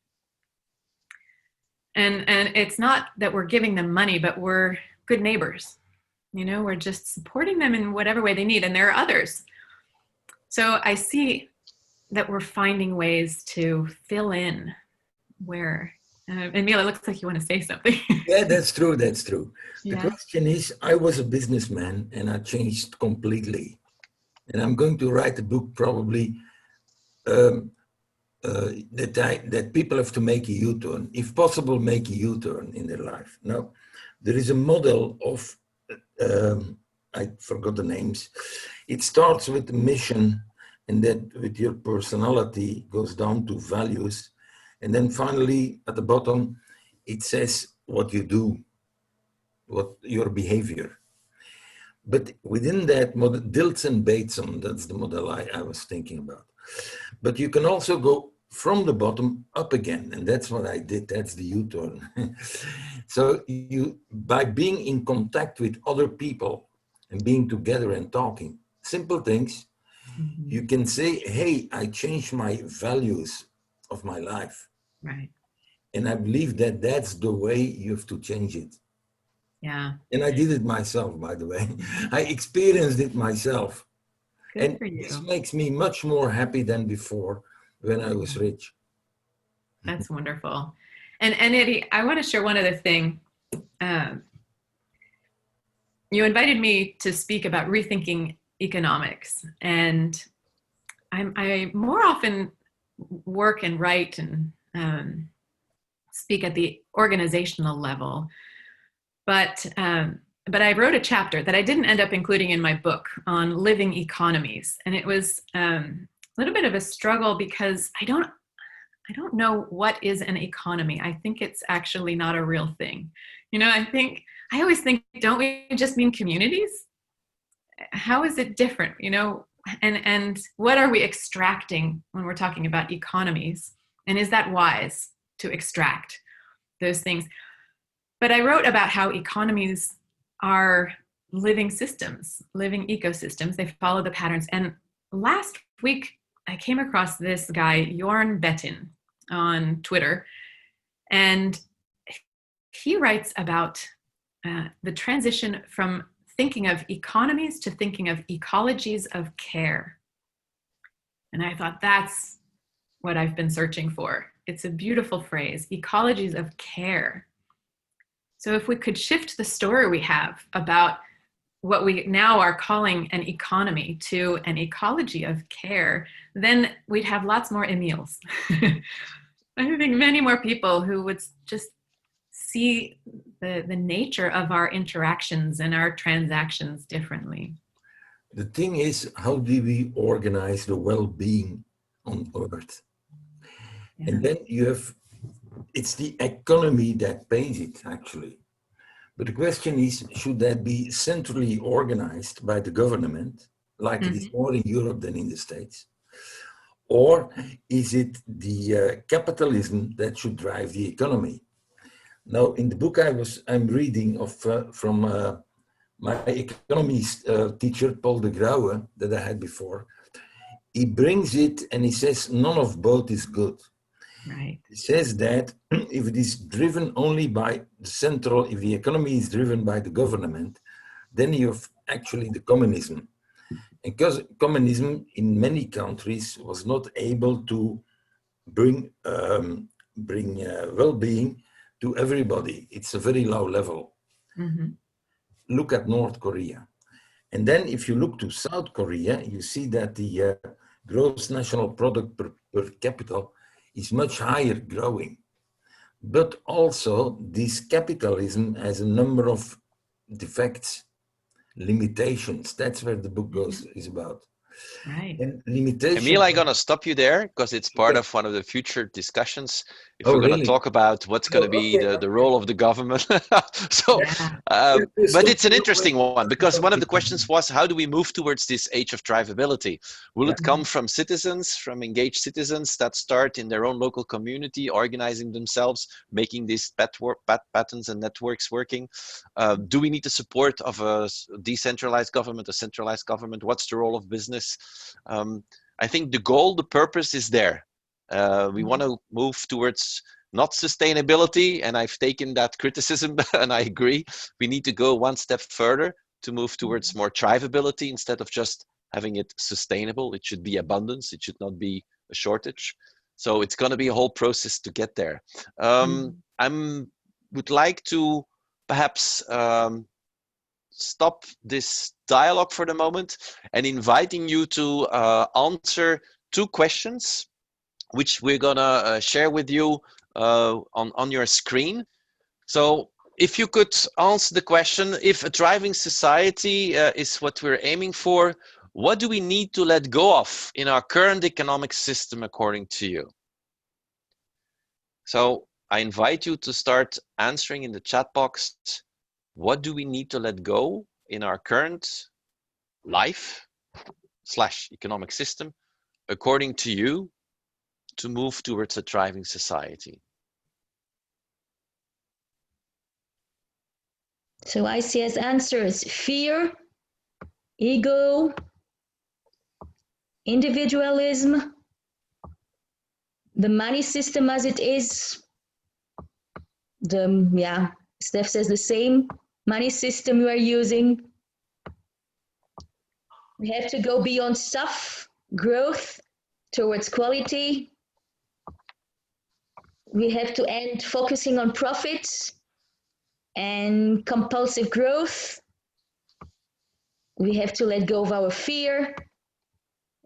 And it's not that we're giving them money, but we're good neighbors. You know, we're just supporting them in whatever way they need, and there are others. So I see that we're finding ways to fill in where, Emil, it looks like you want to say something. Yeah, that's true. That's true. Yeah. The question is, I was a businessman and I changed completely. And I'm going to write a book probably that people have to make a U-turn, if possible, make a U-turn in their life. Now, there is a model of, I forgot the names. It starts with the mission, and then with your personality goes down to values. And then finally, at the bottom, it says what you do, what your behavior. But within that model, Dilts and Bateson, that's the model I was thinking about. But you can also go from the bottom up again, and that's what I did. That's the U-turn. So you, by being in contact with other people and being together and talking, simple things, Mm-hmm. you can say, hey, I changed my values of my life. Right. And I believe that that's the way you have to change it. Yeah. And I did it myself, by the way. I experienced it myself. Good And for you. this makes me much more happy than before when I was rich. That's wonderful. And Eddie, I want to share one other thing. You invited me to speak about rethinking economics, and I more often work and write and speak at the organizational level, but I wrote a chapter that I didn't end up including in my book on living economies, and it was a little bit of a struggle because I don't know what is an economy. I think it's actually not a real thing. You know, I always think, don't we just mean communities? How is it different? You know, and what are we extracting when we're talking about economies? And is that wise to extract those things? But I wrote about how economies are living systems, living ecosystems. They follow the patterns. And last week, I came across this guy, Jorn Bettin, on Twitter, and he writes about the transition from thinking of economies to thinking of ecologies of care. And I thought, that's what I've been searching for. It's a beautiful phrase, ecologies of care. So if we could shift the story we have about what we now are calling an economy to an ecology of care, then we'd have lots more Emils. I think many more people who would just see the nature of our interactions and our transactions differently. The thing is, how do we organize the well-being on Earth? Yeah. And then you have, it's the economy that pays it, actually. But the question is, should that be centrally organized by the government, like it is more in Europe than in the States? Or is it the capitalism that should drive the economy? Now, in the book I'm reading from my economies teacher, Paul de Grauwe, that I had before, he brings it and he says, none of both is good. Right. He says that if it is driven only by the central, if the economy is driven by the government, then you have actually the communism. And because communism in many countries was not able to bring well-being to everybody. It's a very low level. Mm-hmm. Look at North Korea. And then if you look to South Korea, you see that the gross national product per capita is much higher growing. But also this capitalism has a number of defects, limitations. That's where the book is about. Right. And limitations. Emil, I'm going to stop you there because it's part of one of the future discussions. If we're going to Really? talk about what's going to be the role of the government. So, Yeah. but it's an interesting one because one of the questions was, how do we move towards this age of thrivability? Will it come from citizens, from engaged citizens that start in their own local community, organizing themselves, making these patterns and networks working? Do we need the support of a decentralized government, a centralized government? What's the role of business? I think the goal, the purpose is there. We want to move towards not sustainability, and I've taken that criticism and I agree. We need to go one step further to move towards more thrivability instead of just having it sustainable. It should be abundance. It should not be a shortage. So it's going to be a whole process to get there. I would like to perhaps stop this dialogue for the moment and inviting you to answer two questions which we're gonna share with you on your screen. So if you could answer the question, if a thriving society is what we're aiming for, what do we need to let go of in our current economic system according to you? So I invite you to start answering in the chat box. What do we need to let go in our current life/economic system, according to you, to move towards a thriving society? So I see as answers: fear, ego, individualism, the money system as it is. Steph says the same money system we are using. We have to go beyond stuff, growth towards quality. We have to end focusing on profits and compulsive growth. We have to let go of our fear,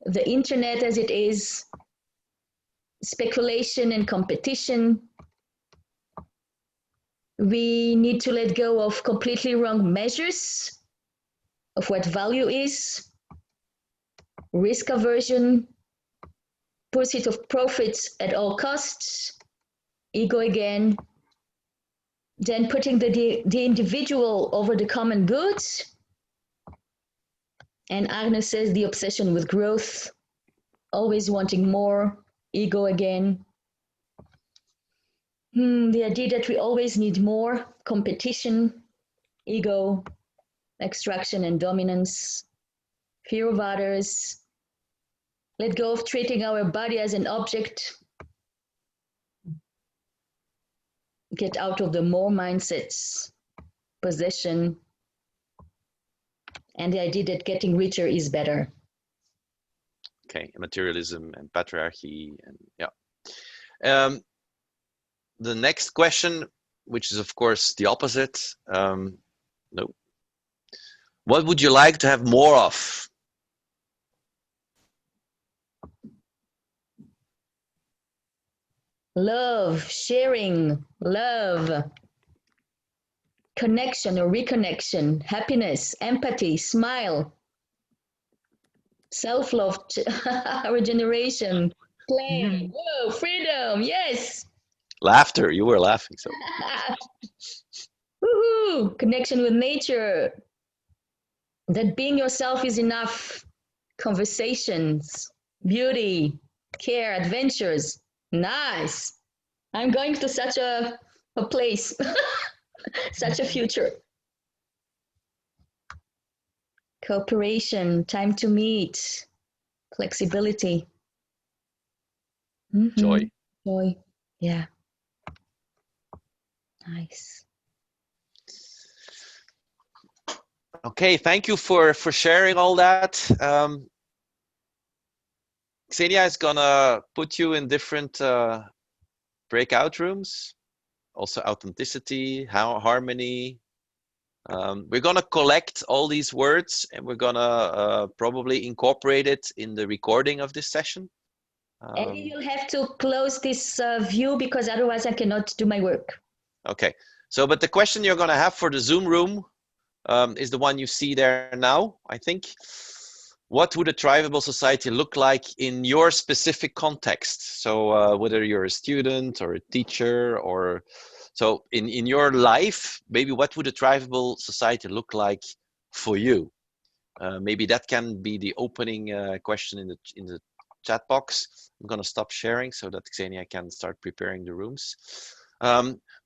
the internet as it is, speculation and competition. We need to let go of completely wrong measures of what value is, risk aversion, pursuit of profits at all costs, ego again, then putting the individual over the common good. And Agnes says the obsession with growth, always wanting more, ego again. The idea that we always need more, competition, ego, extraction and dominance, fear of others. Let go of treating our body as an object. Get out of the more mindsets, possession, and the idea that getting richer is better. Okay, materialism and patriarchy, and yeah. The next question, which is of course the opposite. No. What would you like to have more of? Love, sharing, love, connection or reconnection, happiness, empathy, smile, self-love, regeneration, play, whoa, freedom, yes. Laughter, you were laughing. So. Woohoo! Connection with nature, that being yourself is enough, conversations, beauty, care, adventures. Nice. I'm going to such a place, such a future. Cooperation, time to meet, flexibility. Joy. Joy, yeah. Nice. Okay, thank you for sharing all that. Xenia is gonna put you in different breakout rooms, also authenticity, harmony. We're gonna collect all these words and we're gonna probably incorporate it in the recording of this session. And you'll have to close this view because otherwise I cannot do my work. Okay, so but the question you're gonna have for the Zoom room is the one you see there now, I think. what would a thrivable society look like in your specific context? So whether you're a student or a teacher, or so in your life, maybe what would a thrivable society look like for you? Maybe that can be the opening question in the chat box. I'm going to stop sharing so that Xenia can start preparing the rooms.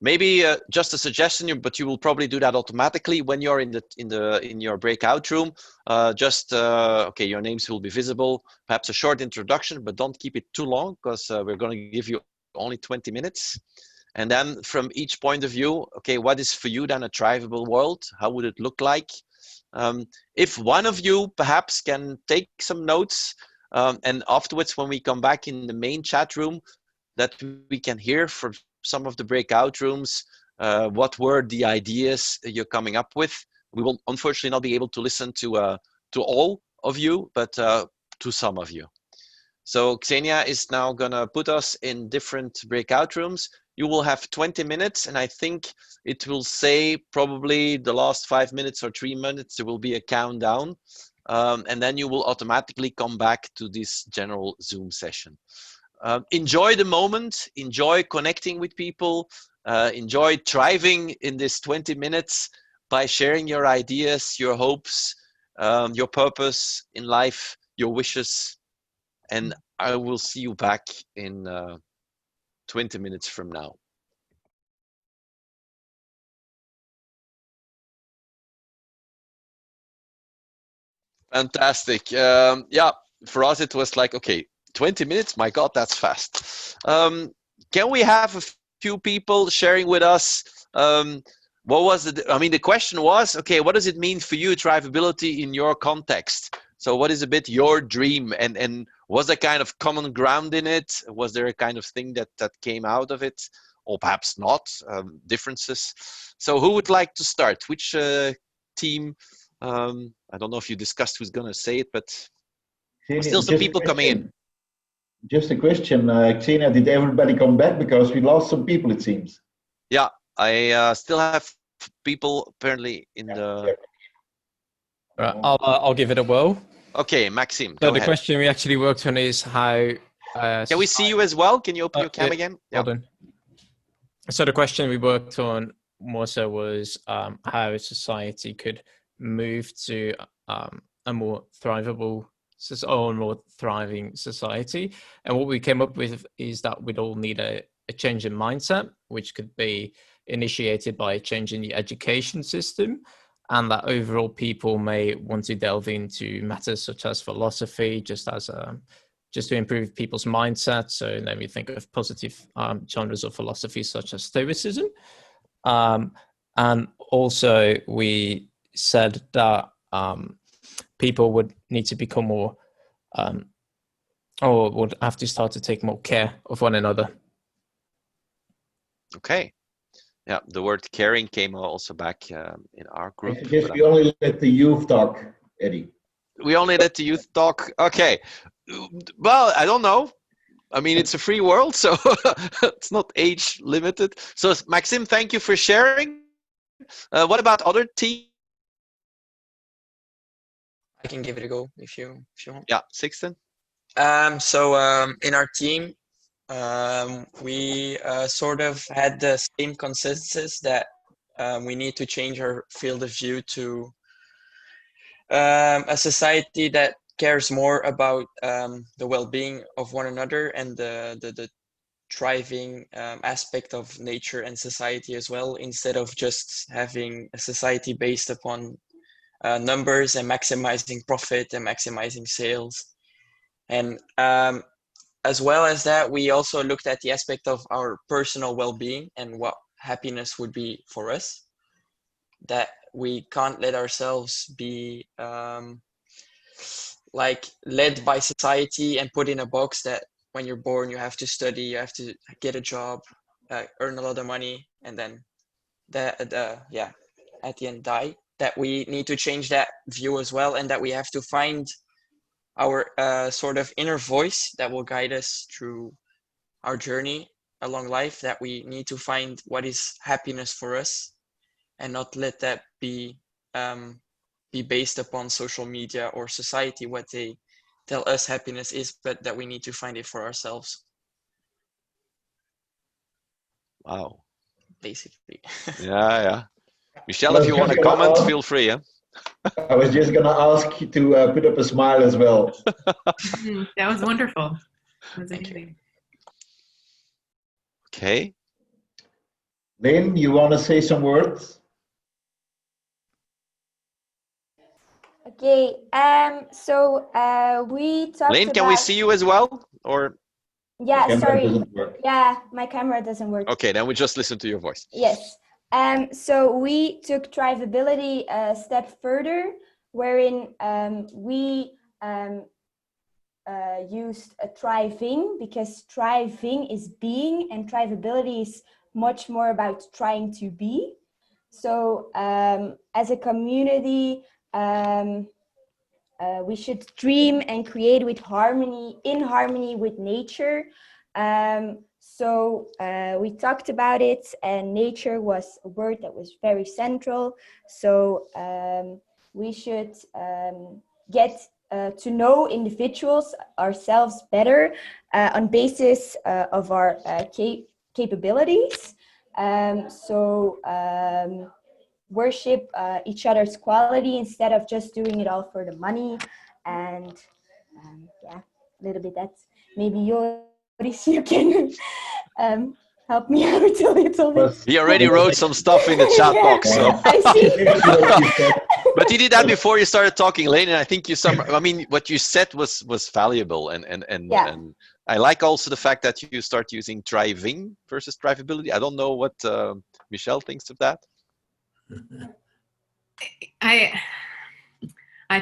Maybe just a suggestion, but you will probably do that automatically when you're in your breakout room. Okay, your names will be visible. Perhaps a short introduction, but don't keep it too long, because we're going to give you only 20 minutes. And then from each point of view, okay, what is for you then a thrivable world? How would it look like? If one of you perhaps can take some notes, and afterwards when we come back in the main chat room, that we can hear from some of the breakout rooms, what were the ideas you're coming up with. We will unfortunately not be able to listen to all of you, but to some of you. So Xenia is now gonna put us in different breakout rooms. You will have 20 minutes, and I think it will say probably the last 5 minutes or 3 minutes, there will be a countdown. And then you will automatically come back to this general Zoom session. Enjoy the moment, enjoy connecting with people, enjoy thriving in this 20 minutes by sharing your ideas, your hopes, your purpose in life, your wishes. And I will see you back in 20 minutes from now. Fantastic. Yeah, for us it was like, okay, 20 minutes, my God, that's fast. Can we have a few people sharing with us, what was it? I mean, the question was, okay, what does it mean for you, thrivability in your context? So what is a bit your dream, and was there kind of common ground in it? Was there a kind of thing that came out of it, or perhaps not, differences? So who would like to start? Which team? I don't know if you discussed who's going to say it, but still some people coming in. Just a question, Xenia, did everybody come back? Because we lost some people, it seems. Yeah, I still have people apparently in the... Right, I'll give it a whirl. Okay, Maxime, So go the ahead. question we actually worked on is how... Can we see you as well? Can you open your cam again? Hold on. So the question we worked on more so was how a society could move to a more thrivable or more thriving society. And what we came up with is that we'd all need a change in mindset, which could be initiated by a change in the education system, and that overall people may want to delve into matters such as philosophy, just to improve people's mindset. So then we think of positive genres of philosophy such as Stoicism. And also we said that people would need to become more, or would have to start to take more care of one another. Okay. Yeah, the word caring came also back in our group. I guess we only let the youth talk, Eddie. We only let the youth talk. Okay. Well, I don't know. I mean, it's a free world, so it's not age limited. So Maxime, thank you for sharing. What about other teams? I can give it a go if you want. Yeah, Sixten. So in our team, we sort of had the same consensus that we need to change our field of view to a society that cares more about the well-being of one another and the thriving aspect of nature and society as well, instead of just having a society based upon numbers and maximizing profit and maximizing sales. And as well as that, we also looked at the aspect of our personal well-being and what happiness would be for us, that we can't let ourselves be like led by society and put in a box that when you're born you have to study, you have to get a job, earn a lot of money, and then at the end die. That we need to change that view as well, and that we have to find our sort of inner voice that will guide us through our journey along life, that we need to find what is happiness for us and not let that be be based upon social media or society, what they tell us happiness is, but that we need to find it for ourselves. Wow. Basically. Yeah. Michelle, I if was you want just to gonna comment, ask- feel free. I was just going to ask you to put up a smile as well. That was wonderful. That was Thank you. amazing. Okay. Lynn, you want to say some words? Okay, so we talked Lane, about... can we see you as well? Or Yeah, The camera sorry. doesn't work. Yeah, my camera doesn't work. okay, then we just listen to your voice. Yes. So we took thrivability a step further, wherein we used a thriving, because thriving is being and thrivability is much more about trying to be. So as a community, we should dream and create with harmony, in harmony with nature. So we talked about it, and nature was a word that was very central. So we should get to know individuals, ourselves better on basis of our capabilities. Worship each other's quality instead of just doing it all for the money. And yeah, a little bit that's maybe Joris, you can help me out a little bit. He already wrote some stuff in the chat box. So. I see. But you did that before you started talking, Lane, and I think I mean, what you said was valuable, and I like also the fact that you start using thriving versus thrivability. I don't know what Michelle thinks of that. I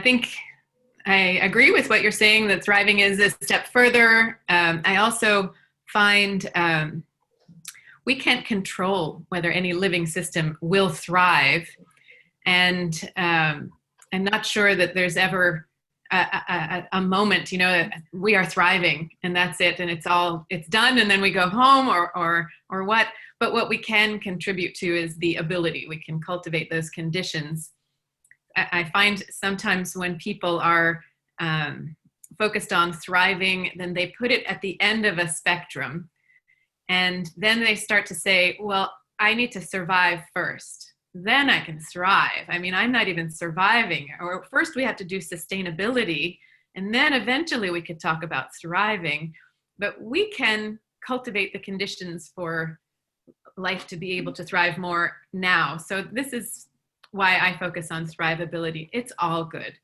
think I agree with what you're saying, that thriving is a step further. I also find we can't control whether any living system will thrive. And I'm not sure that there's ever a moment, we are thriving and that's it, and it's done, and then we go home or what. But what we can contribute to is the ability. We can cultivate those conditions. I find sometimes when people are focused on thriving, then they put it at the end of a spectrum. And then they start to say, well, I need to survive first. Then I can thrive. I mean, I'm not even surviving. Or first we have to do sustainability, and then eventually we could talk about thriving. But we can cultivate the conditions for life to be able to thrive more now. So this is why I focus on thrivability. It's all good.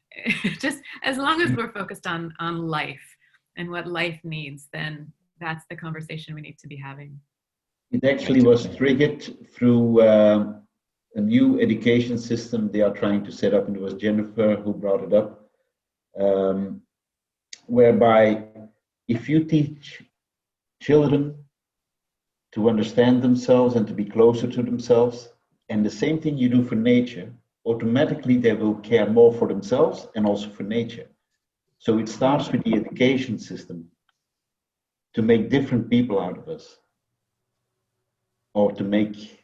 Just as long as we're focused on life and what life needs, then that's the conversation we need to be having. It actually was triggered through a new education system they are trying to set up, and it was Jennifer who brought it up, whereby if you teach children to understand themselves and to be closer to themselves, and the same thing you do for nature, automatically they will care more for themselves and also for nature. So it starts with the education system to make different people out of us, or to make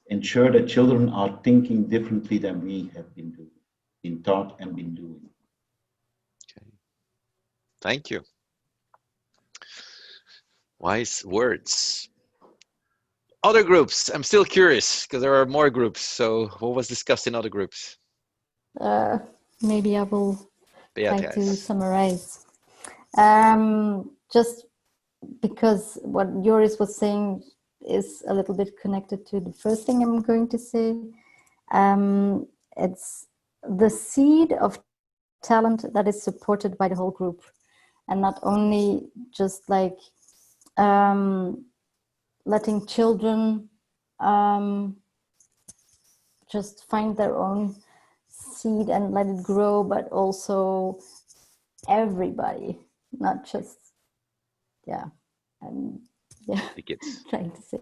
ensure that children are thinking differently than we have been taught and been doing. Okay. Thank you. Wise words. Other groups. I'm still curious because there are more groups. So what was discussed in other groups? Maybe I will try to summarize. Just because what Joris was saying is a little bit connected to the first thing I'm going to say. It's the seed of talent that is supported by the whole group, and not only just like letting children just find their own seed and let it grow, but also everybody, not just trying to say.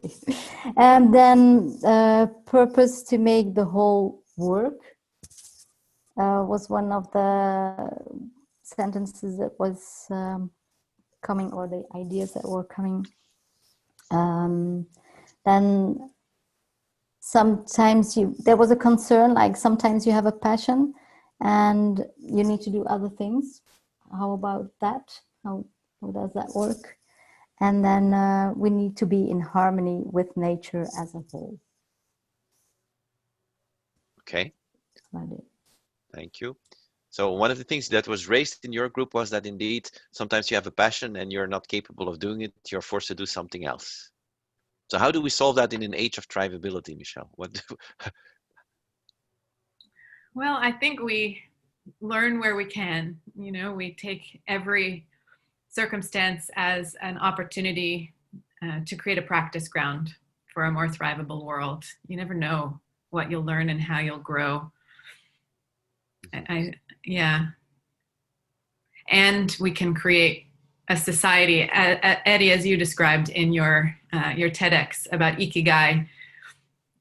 And then purpose to make the whole work was one of the sentences that was coming, or the ideas that were coming. Then sometimes there was a concern, like sometimes you have a passion and you need to do other things. How about that? How does that work? And then we need to be in harmony with nature as a whole. Okay. That's about it. Thank you. So one of the things that was raised in your group was that indeed, sometimes you have a passion and you're not capable of doing it. You're forced to do something else. So how do we solve that in an age of thrivability, Michelle? Well, I think we learn where we can. You know, we take every circumstance as an opportunity to create a practice ground for a more thrivable world. You never know what you'll learn and how you'll grow. Yeah. And we can create a society, Eddie, as you described in your TEDx about Ikigai.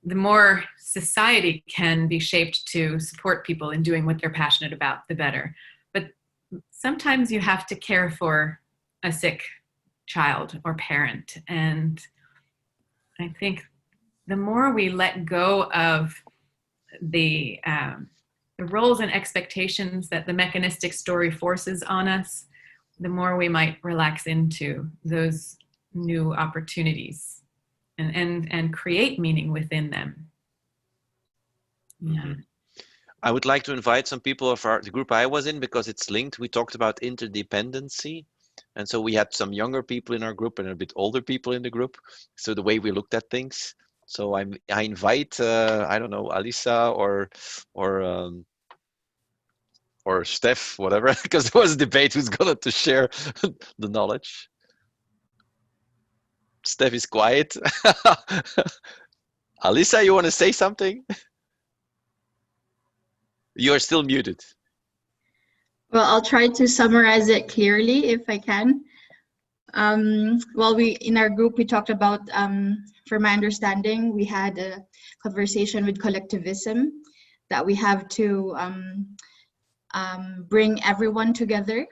The more society can be shaped to support people in doing what they're passionate about, the better. But sometimes you have to care for a sick child or parent. And I think the more we let go of the roles and expectations that the mechanistic story forces on us, the more we might relax into those new opportunities and create meaning within them. Yeah. I would like to invite some people of the group I was in, because it's linked. We talked about interdependency. And so we had some younger people in our group and a bit older people in the group. So the way we looked at things. So I invite, I don't know, Alisa or Steph, whatever, because there was a debate who's going to share the knowledge. Steph is quiet. Alisa, you want to say something? You are still muted. Well, I'll try to summarize it clearly if I can. Well, in our group, we talked about, for my understanding, we had a conversation with collectivism, that we have to bring everyone together.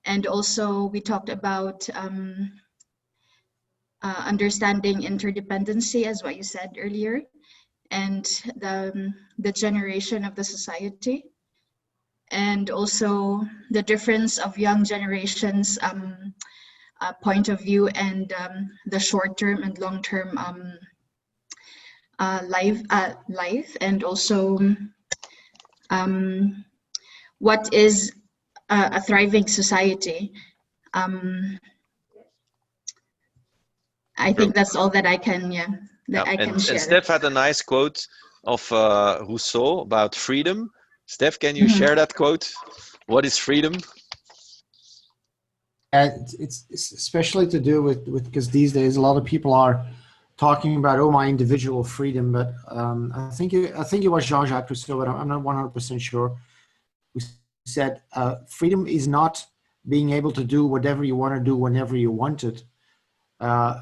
And also we talked about understanding interdependency, as what you said earlier, and the generation of the society. And also the difference of young generations' point of view and the short-term and long-term life, and also what is a thriving society. I think that's all that I can, I can share. And Steph had a nice quote of Rousseau about freedom. Steph, can you share that quote? What is freedom? It's especially to do with because these days a lot of people are talking about, oh, my individual freedom, but I think it was Jean-Jacques Rousseau, but I'm not 100% sure, who said freedom is not being able to do whatever you want to do whenever you want it.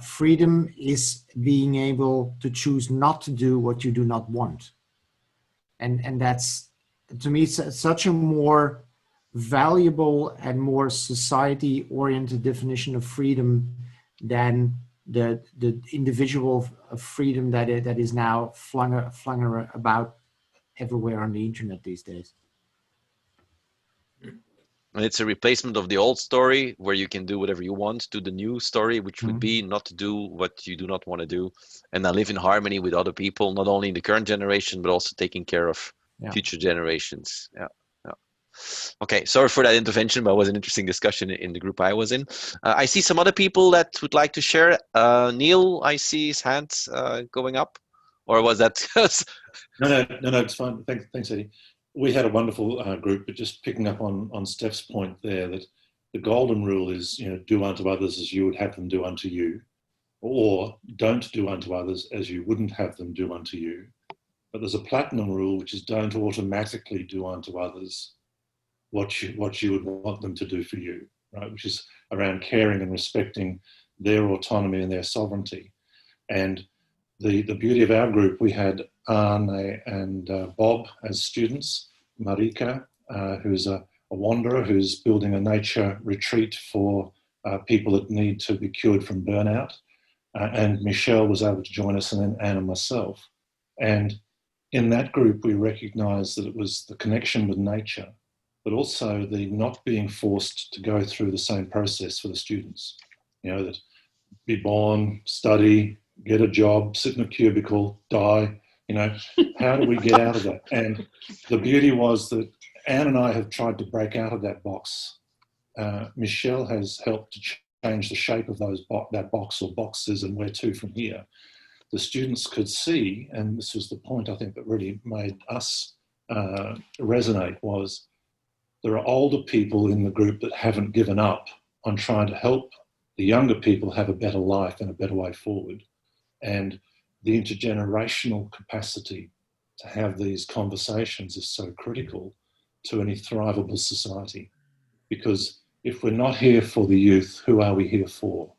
Freedom is being able to choose not to do what you do not want, and that's, to me, such a more valuable and more society-oriented definition of freedom than the individual freedom that is now flung about everywhere on the internet these days. And it's a replacement of the old story where you can do whatever you want, to the new story, which would be not to do what you do not want to do, and now live in harmony with other people, not only in the current generation, but also taking care of future generations. Yeah. Okay, sorry for that intervention, but it was an interesting discussion in the group I was in. I see some other people that would like to share. Neil, I see his hand going up, or was that? No, it's fine. Thanks, Eddie. We had a wonderful group, but just picking up on Steph's point there, that the golden rule is, do unto others as you would have them do unto you, or don't do unto others as you wouldn't have them do unto you. But there's a platinum rule, which is don't automatically do unto others what you would want them to do for you, right? Which is around caring and respecting their autonomy and their sovereignty. And the beauty of our group, we had Arne and Bob as students, Marika, who's a wanderer who's building a nature retreat for people that need to be cured from burnout. And Michelle was able to join us, and then Anne and myself. And in that group, we recognized that it was the connection with nature, but also the not being forced to go through the same process for the students. You know, that be born, study, get a job, sit in a cubicle, die. You know, how do we get out of that? And the beauty was that Anne and I have tried to break out of that box. Michelle has helped to change the shape of that box or boxes, and where to from here. The students could see, and this was the point I think that really made us resonate, was there are older people in the group that haven't given up on trying to help the younger people have a better life and a better way forward. And the intergenerational capacity to have these conversations is so critical to any thrivable society. Because if we're not here for the youth, who are we here for,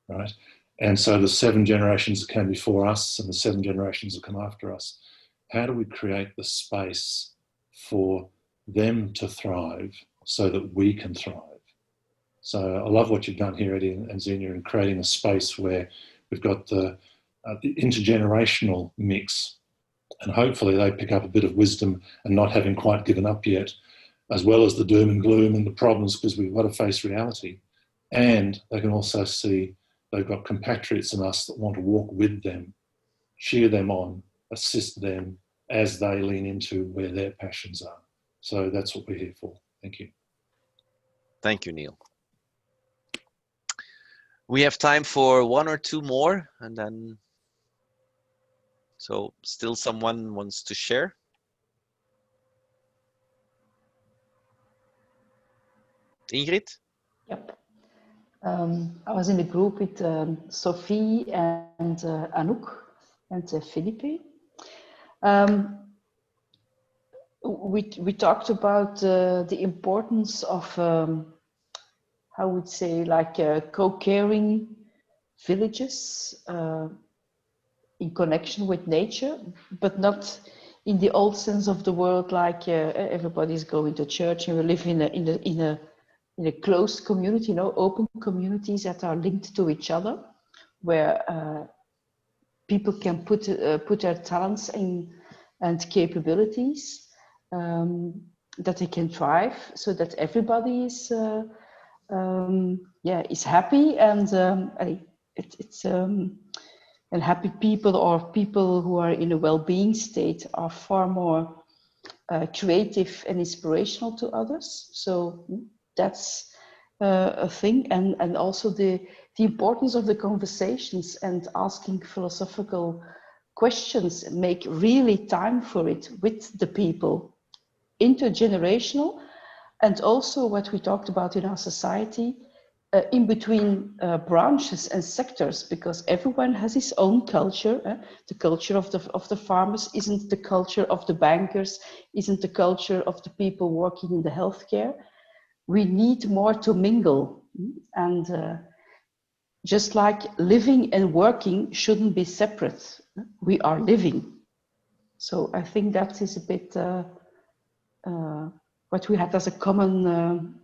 right? And so the 7 generations that came before us and the 7 generations that come after us, how do we create the space for them to thrive so that we can thrive? So I love what you've done here, Eddie and Xenia, in creating a space where we've got the intergenerational mix, and hopefully they pick up a bit of wisdom and not having quite given up yet, as well as the doom and gloom and the problems, because we've got to face reality. And they can also see they've got compatriots in us that want to walk with them, cheer them on, assist them as they lean into where their passions are. So that's what we're here for. Thank you. Thank you, Neil. We have time for 1 or 2 more, and then, so still someone wants to share? Ingrid? Yep. I was in a group with Sophie and Anouk and Philippe. We talked about the importance of, I would say, like co-caring villages in connection with nature, but not in the old sense of the word, like everybody's going to church and we live in a closed community, you know, open communities that are linked to each other, where people can put their talents in and capabilities, that they can thrive, so that everybody is is happy, and and happy people, or people who are in a well-being state, are far more creative and inspirational to others. So that's a thing, and also the importance of the conversations and asking philosophical questions, make really time for it with the people, intergenerational, and also what we talked about in our society, in between branches and sectors, because everyone has his own culture. The culture of the farmers isn't the culture of the bankers, isn't the culture of the people working in the healthcare. We need more to mingle, and just like living and working shouldn't be separate. We are living. So I think that is a bit what we had as a common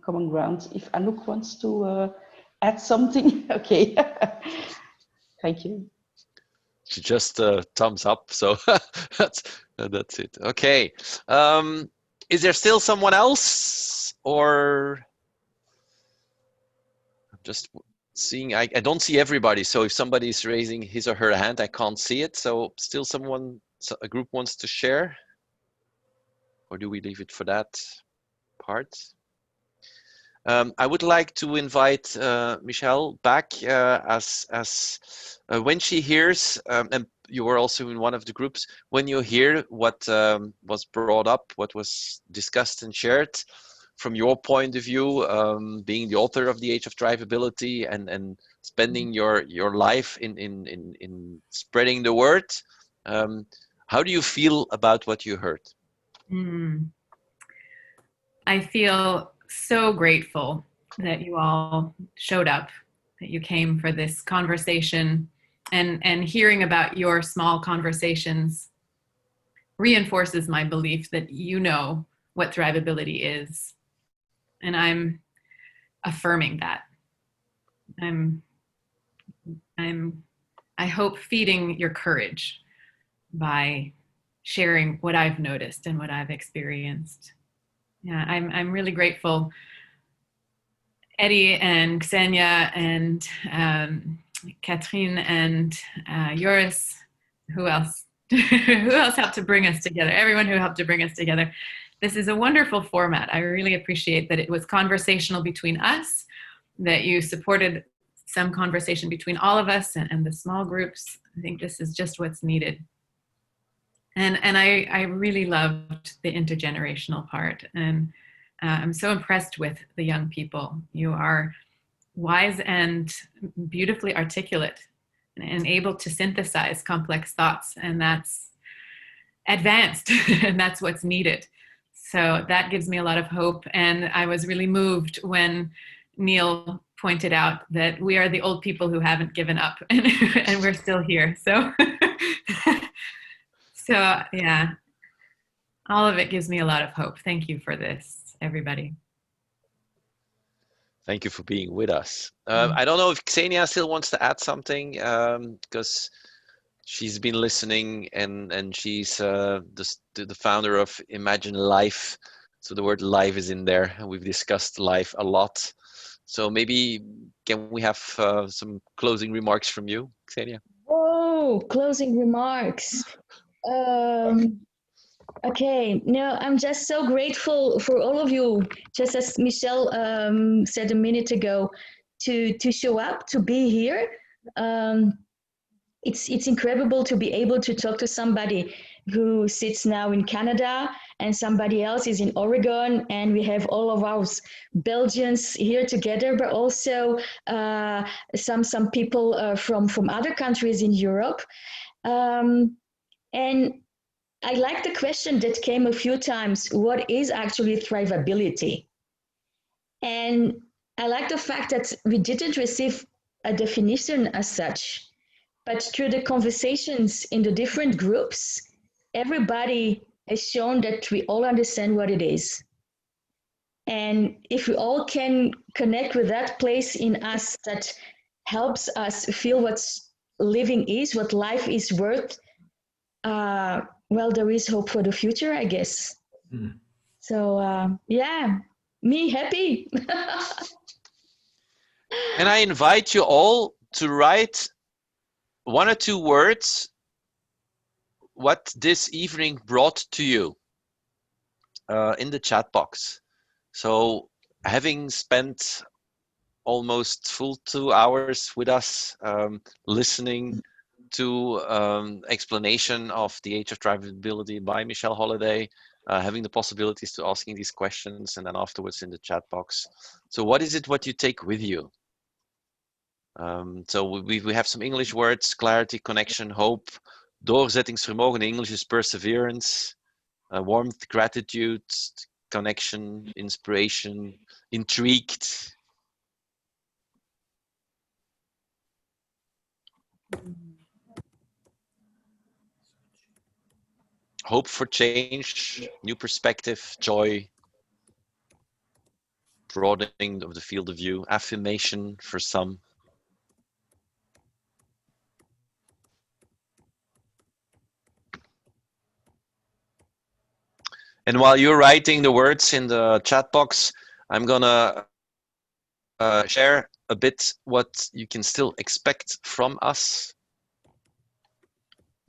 ground. If Anouk wants to add something, okay. Thank you. She just thumbs up, so that's it. Okay. Is there still someone else, or I'm just seeing? I don't see everybody, so if somebody is raising his or her hand, I can't see it. So still a group wants to share, or do we leave it for that part? I would like to invite Michelle back as when she hears, and you were also in one of the groups, when you hear what was brought up, what was discussed and shared from your point of view, being the author of the Age of Thrivability and spending your life in spreading the word. How do you feel about what you heard? I feel so grateful that you all showed up, that you came for this conversation, and hearing about your small conversations reinforces my belief that you know what thrivability is. And I'm affirming that. I hope feeding your courage by sharing what I've noticed and what I've experienced. Yeah, I'm really grateful. Eddie and Ksenia and Catherine and Joris, who else? Who else helped to bring us together? Everyone who helped to bring us together. This is a wonderful format. I really appreciate that it was conversational between us, that you supported some conversation between all of us and the small groups. I think this is just what's needed. And I really loved the intergenerational part. And I'm so impressed with the young people. You are wise and beautifully articulate and able to synthesize complex thoughts. And that's advanced, and that's what's needed. So that gives me a lot of hope. And I was really moved when Neil pointed out that we are the old people who haven't given up, and we're still here. So, so yeah, all of it gives me a lot of hope. Thank you for this, everybody. Thank you for being with us. I don't know if Ksenia still wants to add something, because she's been listening, and she's the founder of Imagine Life. So the word life is in there, and we've discussed life a lot. So maybe can we have some closing remarks from you, Ksenia? Oh, closing remarks. Okay, no, I'm just so grateful for all of you, just as Michelle said a minute ago, to show up, to be here. It's incredible to be able to talk to somebody who sits now in Canada and somebody else is in Oregon, and we have all of our Belgians here together, but also some people from other countries in Europe. And I like the question that came a few times: what is actually thrivability? And I like the fact that we didn't receive a definition as such, but through the conversations in the different groups, everybody has shown that we all understand what it is. And if we all can connect with that place in us that helps us feel what living is, what life is worth, well, there is hope for the future, I guess. So, yeah, me happy. And I invite you all to write 1 or 2 words what this evening brought to you in the chat box. So having spent almost full 2 hours with us, listening to explanation of the Age of Thrivability by Michelle Holliday, having the possibilities to asking these questions, and then afterwards in the chat box. So what is it what you take with you? So we have some English words: clarity, connection, hope. Doorzettingsvermogen in English is perseverance. Warmth, gratitude, connection, inspiration, intrigued. Hope for change, new perspective, joy, broadening of the field of view, affirmation for some. And while you're writing the words in the chat box, I'm gonna share a bit what you can still expect from us.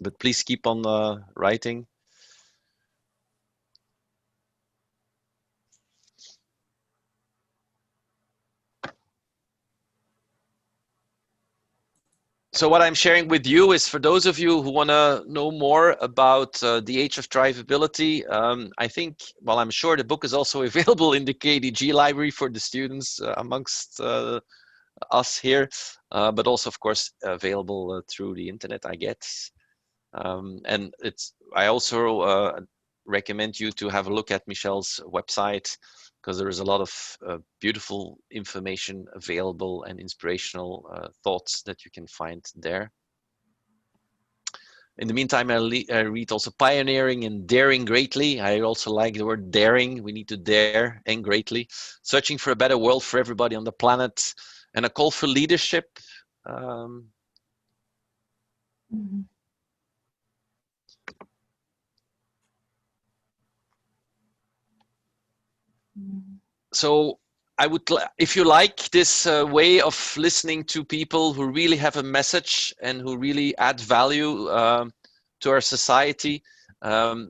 But please keep on writing. So what I'm sharing with you is for those of you who want to know more about the Age of Thrivability. I think, well, I'm sure the book is also available in the KDG library for the students amongst us here, but also, of course, available through the internet, I guess. And I also recommend you to have a look at Michelle's website, because there is a lot of beautiful information available and inspirational thoughts that you can find there. In the meantime, I read also Pioneering and Daring Greatly. I also like the word daring. We need to dare and greatly. Searching for a better world for everybody on the planet, and A Call for Leadership. So I would, if you like this way of listening to people who really have a message and who really add value to our society,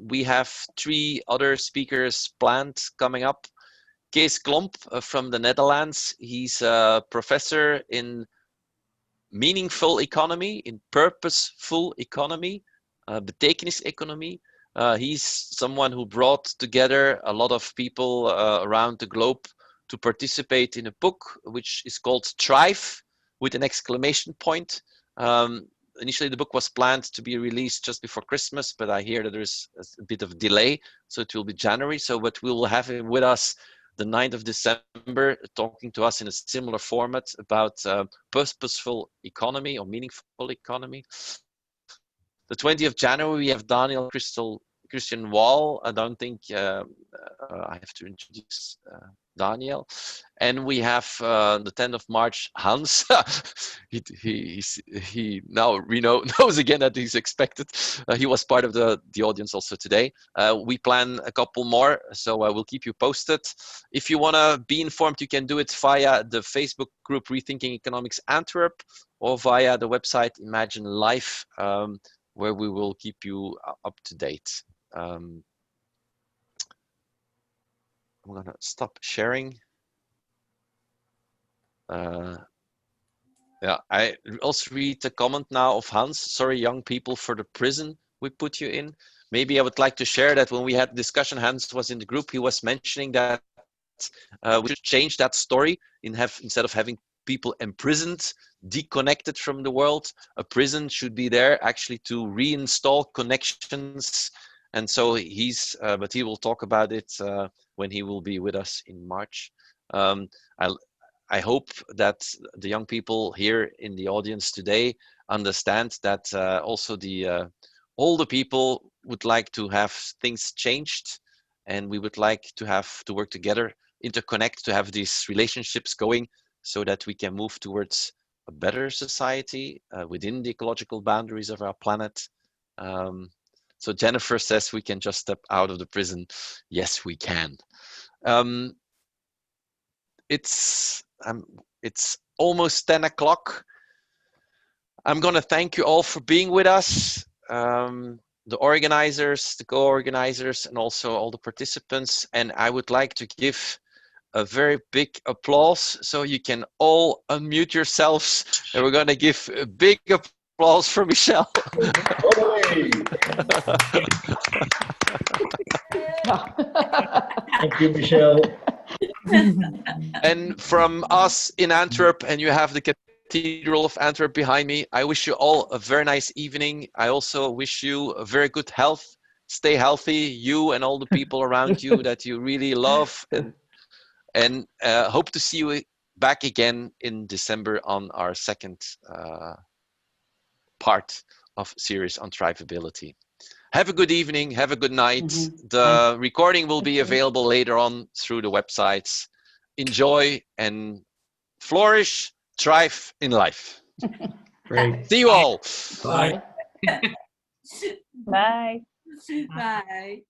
we have 3 other speakers planned coming up. Kees Klomp from the Netherlands. He's a professor in meaningful economy, in purposeful economy, betekenis-economie. He's someone who brought together a lot of people around the globe to participate in a book which is called Thrive, with an exclamation point. Initially, the book was planned to be released just before Christmas, but I hear that there's a bit of delay, so it will be January. But we will have him with us the 9th of December, talking to us in a similar format about purposeful economy or meaningful economy. The 20th of January, we have Daniel Christian Wall. I don't think I have to introduce Daniel. And we have the 10th of March, Hans. he now knows again that he's expected. He was part of the audience also today. We plan a couple more, so I will keep you posted. If you want to be informed, you can do it via the Facebook group Rethinking Economics Antwerp or via the website Imagine Life, where we will keep you up to date. I'm gonna stop sharing. Yeah, I also read the comment now of Hans. Sorry, young people, for the prison we put you in. Maybe I would like to share that when we had discussion, Hans was in the group, he was mentioning that we should change that story instead of having people imprisoned, disconnected from the world. A prison should be there actually to reinstall connections. And so but he will talk about it when he will be with us in March. I hope that the young people here in the audience today understand that also the older people would like to have things changed, and we would like to work together, interconnect, to have these relationships going so that we can move towards a better society within the ecological boundaries of our planet. So Jennifer says we can just step out of the prison. Yes, we can. It's almost 10 o'clock. I'm going to thank you all for being with us, the organizers, the co-organizers, and also all the participants. And I would like to give a very big applause, so you can all unmute yourselves. And we're going to give a big applause for Michelle. Thank you, Michelle. And from us in Antwerp, and you have the Cathedral of Antwerp behind me, I wish you all a very nice evening. I also wish you a very good health. Stay healthy, you and all the people around you that you really love, and hope to see you back again in December on our second part of series on thrivability. Have a good evening. Have a good night. The recording will be available later on through the websites. Enjoy and flourish, thrive in life. Great. See you all. Bye. Bye. Bye.